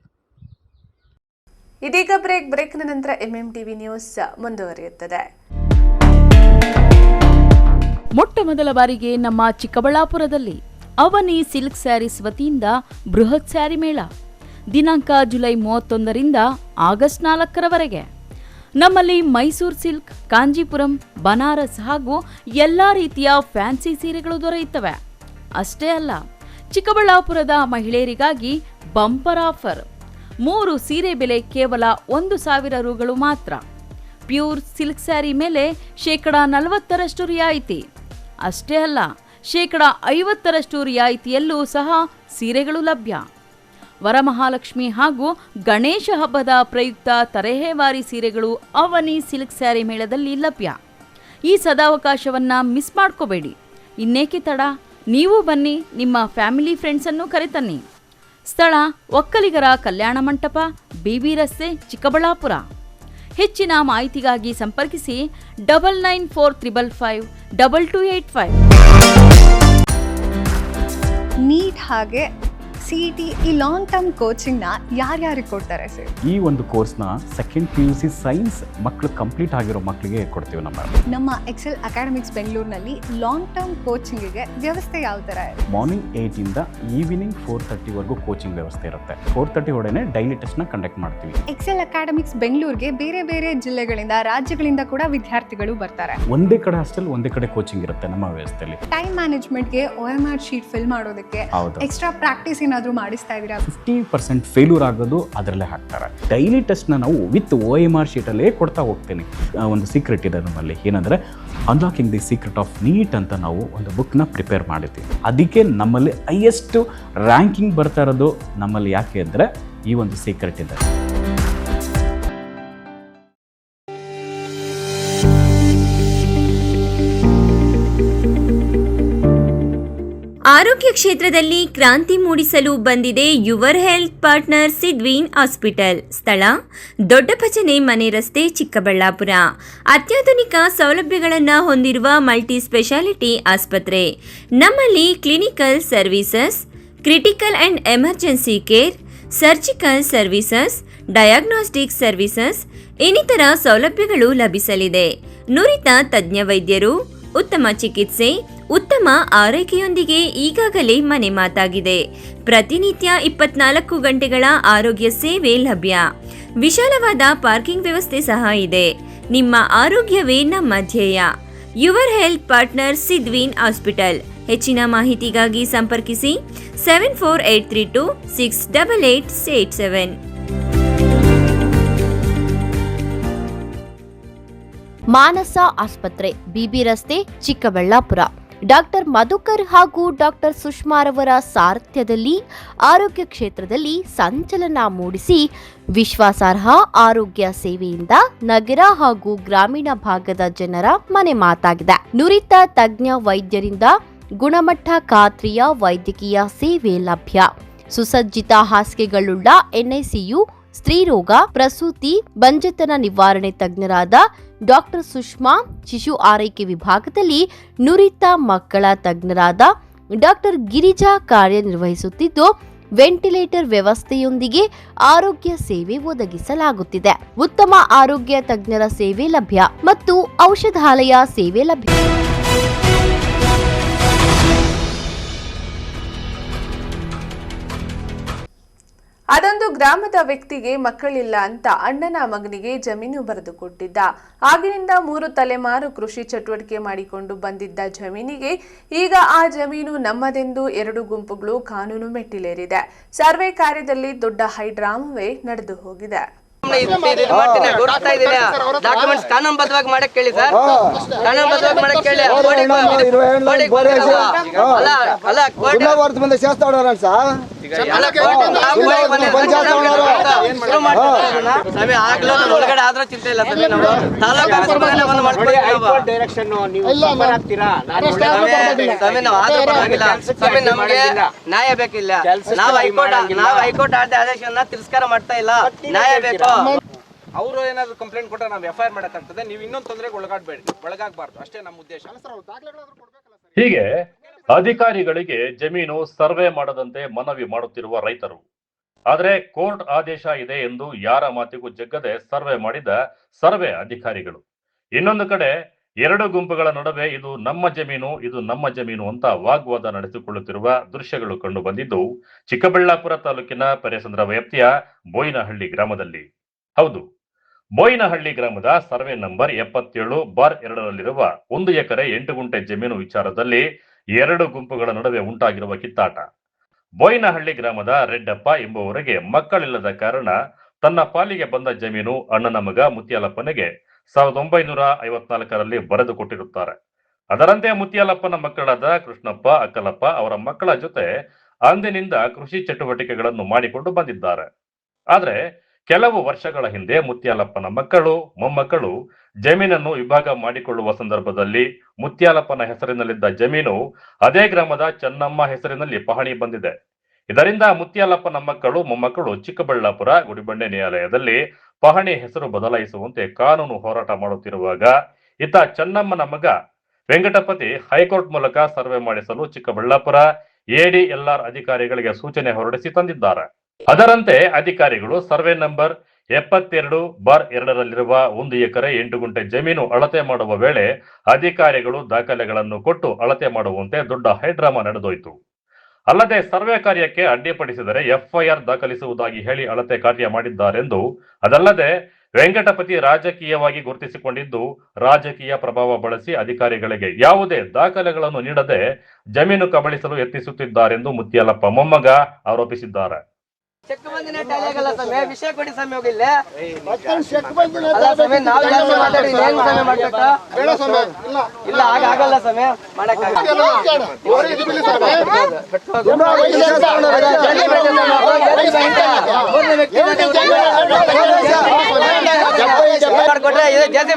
[SPEAKER 1] ಇದೀಗ ಬ್ರೇಕ್ನ ನಂತರ ಎಂಎಂಟಿವಿ ನ್ಯೂಸ್ ಮುಂದುವರಿಯುತ್ತದೆ.
[SPEAKER 10] ಮೊಟ್ಟ ಮೊದಲ ಬಾರಿಗೆ ನಮ್ಮ ಚಿಕ್ಕಬಳ್ಳಾಪುರದಲ್ಲಿ ಅವನಿ ಸಿಲ್ಕ್ ಸ್ಯಾರೀಸ್ ವತಿಯಿಂದ ಬೃಹತ್ ಸ್ಯಾರಿ ಮೇಳ ದಿನಾಂಕ ಜುಲೈ 31ರಿಂದ ಆಗಸ್ಟ್ 4ರವರೆಗೆ. ನಮ್ಮಲ್ಲಿ ಮೈಸೂರು ಸಿಲ್ಕ್, ಕಾಂಜೀಪುರಂ, ಬನಾರಸ್ ಹಾಗೂ ಎಲ್ಲಾ ರೀತಿಯ ಫ್ಯಾನ್ಸಿ ಸೀರೆಗಳು ದೊರೆಯುತ್ತವೆ. ಅಷ್ಟೇ ಅಲ್ಲ, ಚಿಕ್ಕಬಳ್ಳಾಪುರದ ಮಹಿಳೆಯರಿಗಾಗಿ ಬಂಪರ್ ಆಫರ್. 3 ಸೀರೆ ಬೆಲೆ ಕೇವಲ 1,000 ರೂಗಳು ಮಾತ್ರ. ಪ್ಯೂರ್ ಸಿಲ್ಕ್ ಸ್ಯಾರಿ ಮೇಲೆ 40% ರಿಯಾಯಿತಿ. ಅಷ್ಟೇ ಅಲ್ಲ, 50% ರಿಯಾಯಿತಿಯಲ್ಲೂ ಸಹ ಸೀರೆಗಳು ಲಭ್ಯ. ವರಮಹಾಲಕ್ಷ್ಮಿ ಹಾಗೂ ಗಣೇಶ ಹಬ್ಬದ ಪ್ರಯುಕ್ತ ತರಹೇವಾರಿ ಸೀರೆಗಳು ಅವನಿ ಸಿಲ್ಕ್ ಸ್ಯಾರಿ ಮೇಳದಲ್ಲಿ ಲಭ್ಯ. ಈ ಸದಾವಕಾಶವನ್ನ ಮಿಸ್ ಮಾಡ್ಕೋಬೇಡಿ. ಇನ್ನೇಕೆ ತಡ, ನೀವು ಬನ್ನಿ, ನಿಮ್ಮ ಫ್ಯಾಮಿಲಿ ಫ್ರೆಂಡ್ಸನ್ನು ಕರೆತನ್ನಿ. ಸ್ಥಳ ಒಕ್ಕಲಿಗರ ಕಲ್ಯಾಣ ಮಂಟಪ, ಬಿಬಿ ರಸ್ತೆ, ಚಿಕ್ಕಬಳ್ಳಾಪುರ. ಹೆಚ್ಚಿನ ಮಾಹಿತಿಗಾಗಿ ಸಂಪರ್ಕಿಸಿ 9945552285.
[SPEAKER 11] ನೀಟ್ ಹಾಗೆ CET ಈ ಲಾಂಗ್ ಟರ್ಮ್ ಕೋಚಿಂಗ್ನ ಯಾರ್ಯಾರಿಗೆ ಕೊಡ್ತಾರೆ ಸರ್?
[SPEAKER 12] ಈ ಒಂದು ಕೋರ್ಸ್ನ ಸೆಕೆಂಡ್ PUC ಸೈನ್ಸ್ ಮಕ್ಕಳು ಕಂಪ್ಲೀಟ್ ಆಗಿರೋ ಮಕ್ಕಳಿಗೆ ಕೊಡ್ತೀವಿ
[SPEAKER 11] ನಮ್ಮ ಎಕ್ಸೆಲ್ ಅಕಾಡೆಮಿಕ್ಸ್ ಬೆಂಗಳೂರಿನಲ್ಲಿ ಲಾಂಗ್ ಟರ್ಮ್ ಕೋಚಿಂಗಿಗೆ ವ್ಯವಸ್ಥೆ ಯಾವ ಥರ ಇದೆ?
[SPEAKER 12] ಮಾರ್ನಿಂಗ್ 8 ಇಂದ ಈವ್ನಿಂಗ್ 4:30ವರೆಗೂ ಕೋಚಿಂಗ್ ವ್ಯವಸ್ಥೆ ಇರುತ್ತೆ. 4:30 ಒಳಗಡೆ ಡೈಲಿ ಟೆಸ್ಟ್ನ ಕಂಡಕ್ಟ್ ಮಾಡ್ತೀವಿ.
[SPEAKER 11] ಎಕ್ಸೆಲ್ ಅಕಾಡೆಮಿಕ್ಸ್ ಬೆಂಗಳೂರಿಗೆ ಬೇರೆ ಬೇರೆ ಜಿಲ್ಲೆಗಳಿಂದ ರಾಜ್ಯಗಳಿಂದ ಕೂಡ ವಿದ್ಯಾರ್ಥಿಗಳು ಬರ್ತಾರೆ.
[SPEAKER 12] ಒಂದೇ ಕಡೆ ಹಾಸ್ಟೆಲ್ ಒಂದೇ ಕಡೆ ಕೋಚಿಂಗ್ ಇರುತ್ತೆ ನಮ್ಮ ವ್ಯವಸ್ಥೆಯಲ್ಲಿ.
[SPEAKER 11] ಟೈಮ್ ಮ್ಯಾನೇಜ್ಮೆಂಟ್ಗೆ OMR ಶೀಟ್ ಫಿಲ್ ಮಾಡೋದಕ್ಕೆ ಎಕ್ಸ್ಟ್ರಾ ಪ್ರಾಕ್ಟೀಸ್ ಏನಾದರೂ ಮಾಡಿಸ್ತಾ ಇದ್ದೀರಾ?
[SPEAKER 12] 50% ಫೇಲ್ಯೂರ್ ಆಗೋದು ಅದರಲ್ಲೇ ಹಾಕ್ತಾರೆ. ಡೈಲಿ ಟೆಸ್ಟ್ನ ನಾವು ವಿತ್ OMR ಶೀಟಲ್ಲೇ ಕೊಡ್ತಾ ಹೋಗ್ತೀನಿ. ಒಂದು ಸೀಕ್ರೆಟ್ ಇದೆ ನಮ್ಮಲ್ಲಿ, ಏನಂದರೆ unlocking the secret of NEET ಅಂತ ನಾವು ಒಂದು ಬುಕ್ನ ಪ್ರಿಪೇರ್ ಮಾಡಿದ್ದೀವಿ. ಅದಕ್ಕೆ ನಮ್ಮಲ್ಲಿ ಹೈಯೆಸ್ಟ್ ರ್ಯಾಂಕಿಂಗ್ ಬರ್ತಾ ಇರೋದು ನಮ್ಮಲ್ಲಿ ಯಾಕೆ ಅಂದರೆ ಈ ಒಂದು ಸೀಕ್ರೆಟ್ ಇದೆ.
[SPEAKER 13] ಆರೋಗ್ಯ ಕ್ಷೇತ್ರದಲ್ಲಿ ಕ್ರಾಂತಿ ಮೂಡಿಸಲು ಬಂದಿದೆ ಯುವರ್ ಹೆಲ್ತ್ ಪಾರ್ಟ್ನರ್ ಸಿದ್ವೀನ್ ಹಾಸ್ಪಿಟಲ್. ಸ್ಥಳ ದೊಡ್ಡಪಚನೆ ಮನೆ ರಸ್ತೆ, ಚಿಕ್ಕಬಳ್ಳಾಪುರ. ಅತ್ಯಾಧುನಿಕ ಸೌಲಭ್ಯಗಳನ್ನು ಹೊಂದಿರುವ ಮಲ್ಟಿ ಸ್ಪೆಷಾಲಿಟಿ ಆಸ್ಪತ್ರೆ. ನಮ್ಮಲ್ಲಿ clinical services, critical and emergency care, surgical services, diagnostic services ಇನ್ನಿತರ ಸೌಲಭ್ಯಗಳು ಲಭಿಸಲಿದೆ. ನುರಿತ ತಜ್ಞ ವೈದ್ಯರು, ಉತ್ತಮ ಚಿಕಿತ್ಸೆ, ಉತ್ತಮ ಆರೈಕೆಯೊಂದಿಗೆ ಈಗಾಗಲೇ ಮನೆ ಮಾತಾಗಿದೆ. ಪ್ರತಿನಿತ್ಯ 24 ಗಂಟೆಗಳ ಆರೋಗ್ಯ ಸೇವೆ ಲಭ್ಯ. ವಿಶಾಲವಾದ ಪಾರ್ಕಿಂಗ್ ವ್ಯವಸ್ಥೆ ಸಹ ಇದೆ. ನಿಮ್ಮ ಆರೋಗ್ಯವೇ ನಮ್ಮ ಧ್ಯೇಯ. ಯುವರ್ ಹೆಲ್ತ್ ಪಾರ್ಟ್ನರ್ ಸಿದ್ವೀನ್ ಹಾಸ್ಪಿಟಲ್. ಹೆಚ್ಚಿನ ಮಾಹಿತಿಗಾಗಿ ಸಂಪರ್ಕಿಸಿ 74832 68887.
[SPEAKER 10] ಮಾನಸ ಆಸ್ಪತ್ರೆ, BB ರಸ್ತೆ, ಚಿಕ್ಕಬಳ್ಳಾಪುರ. ಡಾಕ್ಟರ್ ಮಧುಕರ್ ಹಾಗೂ ಡಾಕ್ಟರ್ ಸುಷ್ಮಾರವರ ಸಾರಥ್ಯದಲ್ಲಿ ಆರೋಗ್ಯ ಕ್ಷೇತ್ರದಲ್ಲಿ ಸಂಚಲನ ಮೂಡಿಸಿ ವಿಶ್ವಾಸಾರ್ಹ ಆರೋಗ್ಯ ಸೇವೆಯಿಂದ ನಗರ ಹಾಗೂ ಗ್ರಾಮೀಣ ಭಾಗದ ಜನರ ಮನೆ ಮಾತಾಗಿದೆ. ನುರಿತ ತಜ್ಞ ವೈದ್ಯರಿಂದ ಗುಣಮಟ್ಟ ಖಾತ್ರಿಯ ವೈದ್ಯಕೀಯ ಸೇವೆ ಲಭ್ಯ. ಸುಸಜ್ಜಿತ ಹಾಸಿಗೆಗಳುಳ್ಳ NICU, ಸ್ತ್ರೀರೋಗ, ಪ್ರಸೂತಿ, ಬಂಜೆತನ ನಿವಾರಣೆ ತಜ್ಞರಾದ ಡಾಕ್ಟರ್ ಸುಷ್ಮಾ, ಶಿಶು ಆರೈಕೆ ವಿಭಾಗದಲ್ಲಿ ನುರಿತ ಮಕ್ಕಳ ತಜ್ಞರಾದ ಡಾಕ್ಟರ್ ಗಿರಿಜಾ ಕಾರ್ಯನಿರ್ವಹಿಸುತ್ತಿದ್ದು, ವೆಂಟಿಲೇಟರ್ ವ್ಯವಸ್ಥೆಯೊಂದಿಗೆ ಆರೋಗ್ಯ ಸೇವೆ ಒದಗಿಸಲಾಗುತ್ತಿದೆ. ಉತ್ತಮ ಆರೋಗ್ಯ ತಜ್ಞರ ಸೇವೆ ಲಭ್ಯ ಮತ್ತು ಔಷಧಾಲಯ ಸೇವೆ ಲಭ್ಯ.
[SPEAKER 1] ಅದೊಂದು ಗ್ರಾಮದ ವ್ಯಕ್ತಿಗೆ ಮಕ್ಕಳಿಲ್ಲ ಅಂತ ಅಣ್ಣನ ಮಗನಿಗೆ ಜಮೀನು ಬರೆದುಕೊಟ್ಟಿದ್ದ. ಆಗಿನಿಂದ 3 ತಲೆಮಾರು ಕೃಷಿ ಚಟುವಟಿಕೆ ಮಾಡಿಕೊಂಡು ಬಂದಿದ್ದ ಜಮೀನಿಗೆ ಈಗ ಆ ಜಮೀನು ನಮ್ಮದೆಂದು 2 ಗುಂಪುಗಳು ಕಾನೂನು ಮೆಟ್ಟಿಲೇರಿದೆ. ಸರ್ವೆ ಕಾರ್ಯದಲ್ಲಿ ದೊಡ್ಡ ಹೈಡ್ರಾಮವೇ ನಡೆದು ಹೋಗಿದೆ.
[SPEAKER 14] ಡಾಕ್ಯುಮೆಂಟ್ಸ್ ಕಾನೂನುಬದ್ಧವಾಗಿ ಮಾಡಕ್ ಕೇಳಿ ಸರ್, ಕಾನೂನುಬದ್ಧವಾಗಿ ಮಾಡಕ್ ಕೇಳಿ. ಒಳಗಡೆ ಆದ್ರೂ ಚಿಂತೆ ಇಲ್ಲ ಸ್ವಾಮಿ, ನಮ್ಗೆ ನ್ಯಾಯ ಬೇಕಿಲ್ಲ. ನಾವು ಹೈಕೋರ್ಟ್ ಆದೇಶವನ್ನ ತಿರಸ್ಕಾರ ಮಾಡ್ತಾ ಇಲ್ಲ, ನ್ಯಾಯ ಬೇಕು.
[SPEAKER 15] ಅವರು ಏನಾದ್ರು ಕಂಪ್ಲೇಂಟ್ ಕೊಟ್ಟರೆ ನಾವು FIR ಮಾಡಕ್ಕಾಗ್ತದೆ. ನೀವು ಇನ್ನೊಂದು ತೊಂದರೆಗೆ ಒಳಗಾಗಬಾರ್ದು, ಅಷ್ಟೇ ನಮ್ಮ ಉದ್ದೇಶ.
[SPEAKER 2] ಹೀಗೆ ಅಧಿಕಾರಿಗಳಿಗೆ ಜಮೀನು ಸರ್ವೆ ಮಾಡದಂತೆ ಮನವಿ ಮಾಡುತ್ತಿರುವ ರೈತರು. ಆದರೆ ಕೋರ್ಟ್ ಆದೇಶ ಇದೆ ಎಂದು ಯಾರ ಮಾತಿಗೂ ಜಗ್ಗದೆ ಸರ್ವೆ ಮಾಡಿದ ಸರ್ವೆ ಅಧಿಕಾರಿಗಳು. ಇನ್ನೊಂದು ಕಡೆ 2 ಗುಂಪುಗಳ ನಡುವೆ ಇದು ನಮ್ಮ ಜಮೀನು, ಇದು ನಮ್ಮ ಜಮೀನು ಅಂತ ವಾಗ್ವಾದ ನಡೆಸಿಕೊಳ್ಳುತ್ತಿರುವ ದೃಶ್ಯಗಳು ಕಂಡು ಬಂದಿದ್ದು ಚಿಕ್ಕಬಳ್ಳಾಪುರ ತಾಲೂಕಿನ ಪೆರೇಸಂದ್ರ ವ್ಯಾಪ್ತಿಯ ಬೋಯಿನಹಳ್ಳಿ ಗ್ರಾಮದಲ್ಲಿ. ಹೌದು, ಬೋಯಿನಹಳ್ಳಿ ಗ್ರಾಮದ ಸರ್ವೆ ನಂಬರ್ 77/2ರಲ್ಲಿರುವ 1 ಎಕರೆ 8 ಗುಂಟೆ ಜಮೀನು ವಿಚಾರದಲ್ಲಿ 2 ಗುಂಪುಗಳ ನಡುವೆ ಉಂಟಾಗಿರುವ ಕಿತ್ತಾಟ. ಬೋಯಿನಹಳ್ಳಿ ಗ್ರಾಮದ ರೆಡ್ಡಪ್ಪ ಎಂಬುವವರಿಗೆ ಮಕ್ಕಳಿಲ್ಲದ ಕಾರಣ ತನ್ನ ಪಾಲಿಗೆ ಬಂದ ಜಮೀನು ಅಣ್ಣನ ಮಗ ಮುತ್ಯಾಲಪ್ಪನಿಗೆ 1954ರಲ್ಲಿ ಬರೆದು ಕೊಟ್ಟಿರುತ್ತಾರೆ. ಅದರಂತೆ ಮುತ್ಯಾಲಪ್ಪನ ಮಕ್ಕಳಾದ ಕೃಷ್ಣಪ್ಪ, ಅಕ್ಕಲಪ್ಪ ಅವರ ಮಕ್ಕಳ ಜೊತೆ ಅಂದಿನಿಂದ ಕೃಷಿ ಚಟುವಟಿಕೆಗಳನ್ನು ಮಾಡಿಕೊಂಡು ಬಂದಿದ್ದಾರೆ. ಆದರೆ ಕೆಲವು ವರ್ಷಗಳ ಹಿಂದೆ ಮುತ್ಯಾಲಪ್ಪನ ಮಕ್ಕಳು, ಮೊಮ್ಮಕ್ಕಳು ಜಮೀನನ್ನು ವಿಭಾಗ ಮಾಡಿಕೊಳ್ಳುವ ಸಂದರ್ಭದಲ್ಲಿ ಮುತ್ಯಾಲಪ್ಪನ ಹೆಸರಿನಲ್ಲಿದ್ದ ಜಮೀನು ಅದೇ ಗ್ರಾಮದ ಚೆನ್ನಮ್ಮ ಹೆಸರಿನಲ್ಲಿ ಪಹಣಿ ಬಂದಿದೆ. ಇದರಿಂದ ಮುತ್ಯಾಲಪ್ಪನ ಮಕ್ಕಳು, ಮೊಮ್ಮಕ್ಕಳು ಚಿಕ್ಕಬಳ್ಳಾಪುರ ಗುಡಿಬಂಡೆ ನ್ಯಾಯಾಲಯದಲ್ಲಿ ಪಹಣಿ ಹೆಸರು ಬದಲಾಯಿಸುವಂತೆ ಕಾನೂನು ಹೋರಾಟ ಮಾಡುತ್ತಿರುವಾಗ ಇತ್ತ ಚೆನ್ನಮ್ಮನ ಮಗ ವೆಂಕಟಪತಿ ಹೈಕೋರ್ಟ್ ಮೂಲಕ ಸರ್ವೆ ಮಾಡಿಸಲು ಚಿಕ್ಕಬಳ್ಳಾಪುರ ಎಡಿಎಲ್ಆರ್ ಅಧಿಕಾರಿಗಳಿಗೆ ಸೂಚನೆ ಹೊರಡಿಸಿ ತಂದಿದ್ದಾರೆ. ಅದರಂತೆ ಅಧಿಕಾರಿಗಳು ಸರ್ವೆ ನಂಬರ್ 72/2ರಲ್ಲಿರುವ 1 ಎಕರೆ 8 ಗುಂಟೆ ಜಮೀನು ಅಳತೆ ಮಾಡುವ ವೇಳೆ ಅಧಿಕಾರಿಗಳು ದಾಖಲೆಗಳನ್ನು ಕೊಟ್ಟು ಅಳತೆ ಮಾಡುವಂತೆ ದೊಡ್ಡ ಹೈಡ್ರಾಮಾ ನಡೆದೋಯ್ತು. ಅಲ್ಲದೆ ಸರ್ವೆ ಕಾರ್ಯಕ್ಕೆ ಅಡ್ಡಿಪಡಿಸಿದರೆ ಎಫ್ಐಆರ್ ದಾಖಲಿಸುವುದಾಗಿ ಹೇಳಿ ಅಳತೆ ಕಾರ್ಯ ಮಾಡಿದ್ದಾರೆಂದು, ಅದಲ್ಲದೆ ವೆಂಕಟಪತಿ ರಾಜಕೀಯವಾಗಿ ಗುರುತಿಸಿಕೊಂಡಿದ್ದು ರಾಜಕೀಯ ಪ್ರಭಾವ ಬಳಸಿ ಅಧಿಕಾರಿಗಳಿಗೆ ಯಾವುದೇ ದಾಖಲೆಗಳನ್ನು ನೀಡದೆ ಜಮೀನು ಕಬಳಿಸಲು ಯತ್ನಿಸುತ್ತಿದ್ದಾರೆಂದು ಮುತ್ಯಾಲಪ್ಪ ಮೊಮ್ಮಗ ಆರೋಪಿಸಿದ್ದಾರೆ.
[SPEAKER 14] ಚೆಕ್ ಬಂದಿನ ಟ್ಯಾಲಿ ಆಗಲ್ಲ ಸಮಯ ವಿಷಯ ಕೊಡಿ ಸಮಯ ಹೋಗಿಲ್ಲ ಅಲ್ಲ ಸಮಯ ನಾವು ಜಾಸ್ತಿ ಮಾತಾಡಿ ಏನು ಸಮಯ ಮಾಡ್ಬೇಕಾ ಇಲ್ಲ ಆಗಲ್ಲ ಸಮಯ ಕೊಟ್ರೆ ಜಾಸ್ತಿ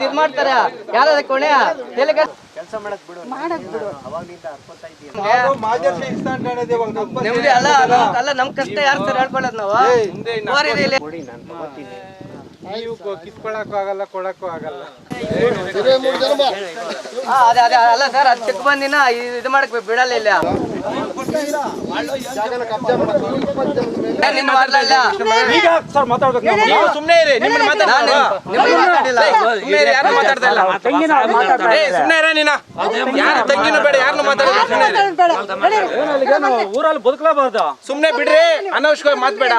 [SPEAKER 14] ಇದು ಮಾಡ್ತಾರ ಯಾರದ ಕೊನೆ ಕೆಲಸ ಮಾಡಕ್ ಬಿಡು ನೆಮ್ಮದಿ ಅಲ್ಲ ನಮ್ ಕಷ್ಟ ಯಾರು ಸರ್ ಹೇಳ್ಕೊಳ್ಳೋದು ನಾವು
[SPEAKER 15] ನೀವು ಕಿತ್ಕೊಳಕ್ಕೂ ಆಗಲ್ಲ ಕೊಡಕ್ಕೂ ಆಗಲ್ಲ.
[SPEAKER 14] ಅದೇ ಅಲ್ಲ ಸರ್ ಅದು ಚೆಕ್ ಬಂದಿನ ಇದು ಮಾಡಕ್ ಬಿಡಲ್ಲ ಇಲ್ಲ
[SPEAKER 15] ಸುಮ್ನೆ ಇರಿ ನಿಮ್ಮನ್ನ ಯಾರು ತಂಗಿನೂ ಬೇಡ ಯಾರನ್ನು ಊರಲ್ಲಿ ಬದುಕಲೇಬಾರ್ದು ಸುಮ್ನೆ ಬಿಡ್ರಿ ಅನವಶ್ಯಕವಾಗಿ ಮಾತ್ಬೇಡ.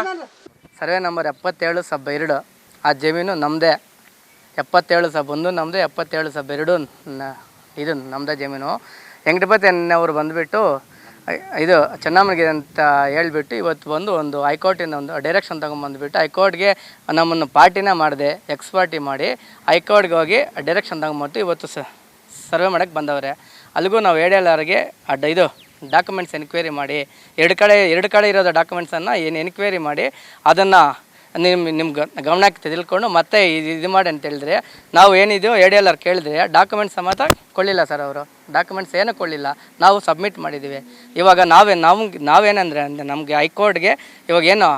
[SPEAKER 14] ಸರ್ವೆ ನಂಬರ್ 77/2 ಆ ಜಮೀನು ನಮ್ಮದೇ. 77/1 ನಮ್ಮದು, 77/2 ಇದು ನಮ್ಮದೇ ಜಮೀನು. ವೆಂಕಟಪತಿ ಅವರು ಬಂದುಬಿಟ್ಟು ಇದು ಚೆನ್ನಮ್ಮನಿಗೆ ಅಂತ ಹೇಳ್ಬಿಟ್ಟು ಇವತ್ತು ಬಂದು ಒಂದು ಹೈಕೋರ್ಟಿಂದ ಒಂದು ಡೈರೆಕ್ಷನ್ ತೊಗೊಂಬಂದುಬಿಟ್ಟು ಹೈಕೋರ್ಟ್ಗೆ ನಮ್ಮನ್ನು ಪಾರ್ಟಿನ ಮಾಡಿದೆ, ಎಕ್ಸ್ ಪಾರ್ಟಿ ಮಾಡಿ ಹೈಕೋರ್ಟ್ಗೆ ಹೋಗಿ ಡೈರೆಕ್ಷನ್ ತೊಗೊಂಬಂದು ಇವತ್ತು ಸರ್ವೆ ಮಾಡೋಕ್ಕೆ ಬಂದವ್ರೆ. ಅಲ್ಲಿಗೂ ನಾವು ADLRಗೆ ಇದು ಡಾಕ್ಯುಮೆಂಟ್ಸ್ ಎನ್ಕ್ವೈರಿ ಮಾಡಿ ಎರಡು ಕಡೆ ಇರೋದು ಡಾಕ್ಯುಮೆಂಟ್ಸನ್ನು ಎನ್ಕ್ವೈರಿ ಮಾಡಿ ಅದನ್ನು ನಿಮ್ಮ ಗಮನಕ್ಕೆ ತೆಗೆದುಕೊಂಡು ಮತ್ತೆ ಇದು ಮಾಡಿ ಅಂತ ಹೇಳಿದ್ರೆ ನಾವು ಏನಿದೆಯೋ ADLR ಕೇಳಿದ್ರೆ ಡಾಕ್ಯುಮೆಂಟ್ಸ್ ಸಮೇತ ಕೊಳ್ಳಿಲ್ಲ ಸರ್. ಅವರು ಡಾಕ್ಯುಮೆಂಟ್ಸ್ ಏನೂ ಕೊಳ್ಳಿಲ್ಲ, ನಾವು ಸಬ್ಮಿಟ್ ಮಾಡಿದ್ದೀವಿ. ಇವಾಗ ನಾವೇನಂದರೆ ನಮಗೆ ಹೈಕೋರ್ಟ್ಗೆ ಇವಾಗ ಏನು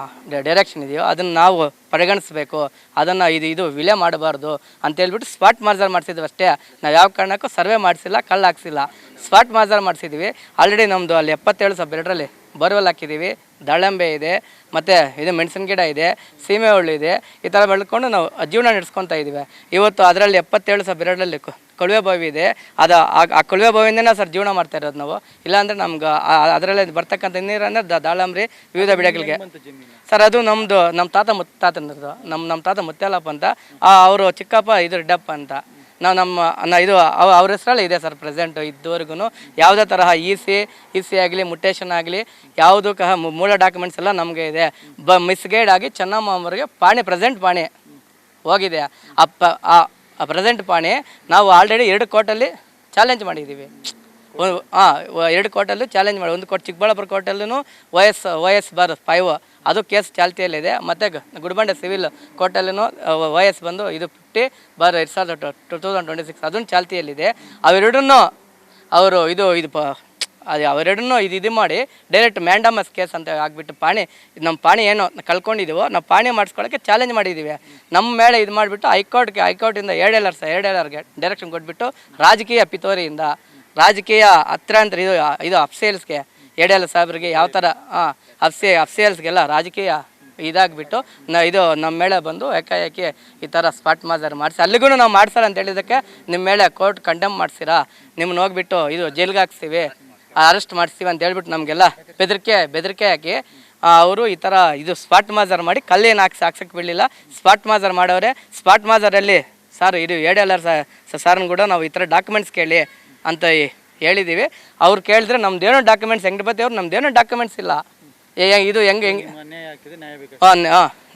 [SPEAKER 14] ಡೈರೆಕ್ಷನ್ ಇದೆಯೋ ಅದನ್ನು ನಾವು ಪರಿಗಣಿಸಬೇಕು, ಅದನ್ನು ಇದು ವಿಲೆ ಮಾಡಬಾರ್ದು ಅಂತೇಳ್ಬಿಟ್ಟು ಸ್ಪಾಟ್ ಮಾರ್ಜರ್ ಮಾಡಿಸಿದ್ವಿ ಅಷ್ಟೇ. ನಾವು ಯಾವ ಕಾರಣಕ್ಕೂ ಸರ್ವೆ ಮಾಡಿಸಿಲ್ಲ, ಕಲ್ಲು ಹಾಕ್ಸಿಲ್ಲ, ಸ್ಪಾಟ್ ಮಾರ್ಜರ್ ಮಾಡಿಸಿದ್ವಿ. ಆಲ್ರೆಡಿ ನಮ್ಮದು ಅಲ್ಲಿ 77/2ರಲ್ಲಿ ಬೋರ್ವೆಲ್ ಹಾಕಿದ್ದೀವಿ, ದಾಳಂಬೆ ಇದೆ, ಮತ್ತು ಇದು ಮೆಣಸಿನ ಗಿಡ ಇದೆ, ಸೀಮೆ ಹುಳ್ಳು ಇದೆ. ಈ ಥರ ಬೆಳ್ಕೊಂಡು ನಾವು ಜೀವನ ನಡೆಸ್ಕೊತಾ ಇದ್ದೀವಿ. ಇವತ್ತು ಅದರಲ್ಲಿ 77/2ರಲ್ಲಿ ಕೊಳವೆ ಬಾವಿ ಇದೆ. ಅದು ಆ ಕೊಳವೆ ಬಾವಿಯಿಂದನೇ ಸರ್ ಜೀವನ ಮಾಡ್ತಾ ಇರೋದು ನಾವು. ಇಲ್ಲಾಂದರೆ ನಮ್ಗೆ ಅದರಲ್ಲಿ ಬರ್ತಕ್ಕಂಥ ನೀರನ್ನು ದಾಳಂಬ್ರಿ ವಿವಿಧ ಬೆಳೆಗಳಿಗೆ ಸರ್ ಅದು ನಮ್ಮ ತಾತ ಮುತ್ತಾತನದು. ನಮ್ಮ ತಾತ ಮುತ್ಯಾಲಪ್ಪ ಅಂತ, ಅವರು ಚಿಕ್ಕಪ್ಪ ಇದು ರೆಡ್ಡಪ್ಪ ಅಂತ. ಇದು ಅವ್ರ ಹೆಸರಲ್ಲಿ ಇದೆ ಸರ್ ಪ್ರೆಸೆಂಟು ಇದುವರೆಗೂ. ಯಾವುದೇ ತರಹ ಇ ಸಿ ಆಗಲಿ ಮುಟೇಷನ್ ಆಗಲಿ ಯಾವುದು ಮೂಲ ಡಾಕ್ಯುಮೆಂಟ್ಸ್ ಎಲ್ಲ ನಮಗೆ ಇದೆ. ಮಿಸ್ಗೈಡ್ ಆಗಿ ಚೆನ್ನಮ್ಮ ಅವರಿಗೆ ಪ್ರೆಸೆಂಟ್ ಪಾಣಿ ಹೋಗಿದೆ. ಆ ಪ್ರೆಸೆಂಟ್ ಪಾಣಿ ನಾವು ಆಲ್ರೆಡಿ 2 ಕೋರ್ಟಲ್ಲಿ ಚಾಲೆಂಜ್ ಮಾಡಿದ್ದೀವಿ. 2 ಕೋರ್ಟಲ್ಲೂ ಚಾಲೆಂಜ್ ಮಾಡಿ, 1 ಕೋರ್ಟ್ ಚಿಕ್ಕಬಳ್ಳಾಪುರ ಕೋರ್ಟಲ್ಲೂ OS/5 ಅದು ಕೇಸ್ ಚಾಲ್ತಿಯಲ್ಲಿದೆ. ಮತ್ತು ಗುಡಿಬಂಡೆ ಸಿವಿಲ್ ಕೋರ್ಟಲ್ಲೂ OS ಬಂದು ಇದು 50/2026 ಅದನ್ನು ಚಾಲ್ತಿಯಲ್ಲಿದೆ. ಅವೆರಡನ್ನೂ ಅವರು ಅವೆರಡನ್ನೂ ಇದು ಮಾಡಿ ಡೈರೆಕ್ಟ್ ಮ್ಯಾಂಡಮಸ್ ಕೇಸ್ ಅಂತ ಆಗಿಬಿಟ್ಟು ನಮ್ಮ ಪಾಣಿ ಏನು ಕಳ್ಕೊಂಡಿದ್ದೀವೋ ನಾವು ಪಾಣಿ ಮಾಡಿಸ್ಕೊಳ್ಳೋಕ್ಕೆ ಚಾಲೆಂಜ್ ಮಾಡಿದ್ದೀವಿ. ನಮ್ಮ ಮೇಲೆ ಇದು ಮಾಡಿಬಿಟ್ಟು ಹೈಕೋರ್ಟಿಂದ ADLRಗೆ ಡೈರೆಕ್ಷನ್ ಕೊಟ್ಬಿಟ್ಟು ರಾಜಕೀಯ ಪಿತೋರಿಯಿಂದ ರಾಜಕೀಯ ಹತ್ರ ಅಂತ ಇದು ಅಫ್ಸೇಲ್ಸ್ಗೆ ADLR ಸಾಹೇಬ್ರಿಗೆ ಯಾವ ಥರ ಅಫ್ಸೇಲ್ಸ್ಗೆಲ್ಲ ರಾಜಕೀಯ ಇದಾಗಿಬಿಟ್ಟು ಇದು ನಮ್ಮ ಮೇಲೆ ಬಂದು ಏಕಾಏಕಿ ಈ ಥರ ಸ್ಪಾಟ್ ಮಾರ್ಜರ್ ಮಾಡಿಸಿ ಅಲ್ಲಿಗೂ ನಾವು ಮಾಡ್ಸಲ್ಲ ಅಂತ ಹೇಳಿದ್ದಕ್ಕೆ ನಿಮ್ಮ ಮೇಲೆ ಕೋರ್ಟ್ ಕಂಡೆಮ್ ಮಾಡಿಸಿರಾ, ನಿಮ್ಮನ್ನ ಹೋಗ್ಬಿಟ್ಟು ಇದು ಜೈಲ್ಗೆ ಹಾಕ್ಸ್ತೀವಿ, ಅರೆಸ್ಟ್ ಮಾಡಿಸ್ತೀವಿ ಅಂತ ಹೇಳ್ಬಿಟ್ಟು ನಮಗೆಲ್ಲ ಬೆದರಿಕೆ ಹಾಕಿ ಅವರು ಈ ಥರ ಇದು ಸ್ಪಾಟ್ ಮಾರ್ಜರ್ ಮಾಡಿ ಕಲ್ಲೇನು ಹಾಕ್ಸಕ್ಕೆ ಬಿಡಲಿಲ್ಲ. ಸ್ಪಾಟ್ ಮಾರ್ಜರ್ ಮಾಡೋರೆ. ಸ್ಪಾಟ್ ಮಾರ್ಜರಲ್ಲಿ ಸರ್ ಇದು ADLR ಸಾರ್ನ ಕೂಡ ನಾವು ಈ ಥರ ಡಾಕ್ಯುಮೆಂಟ್ಸ್ ಕೇಳಿ ಅಂತ ಹೇಳಿದ್ದೀವಿ. ಅವ್ರು ಕೇಳಿದ್ರೆ ನಮ್ದೇನೋ ಡಾಕ್ಯುಮೆಂಟ್ಸ್ ವೆಂಕಟಪತಿ ಅವ್ರು ನಮ್ದೇನೋ ಡಾಕ್ಯುಮೆಂಟ್ಸ್ ಇಲ್ಲ. ಇದು ಹೆಂಗೆ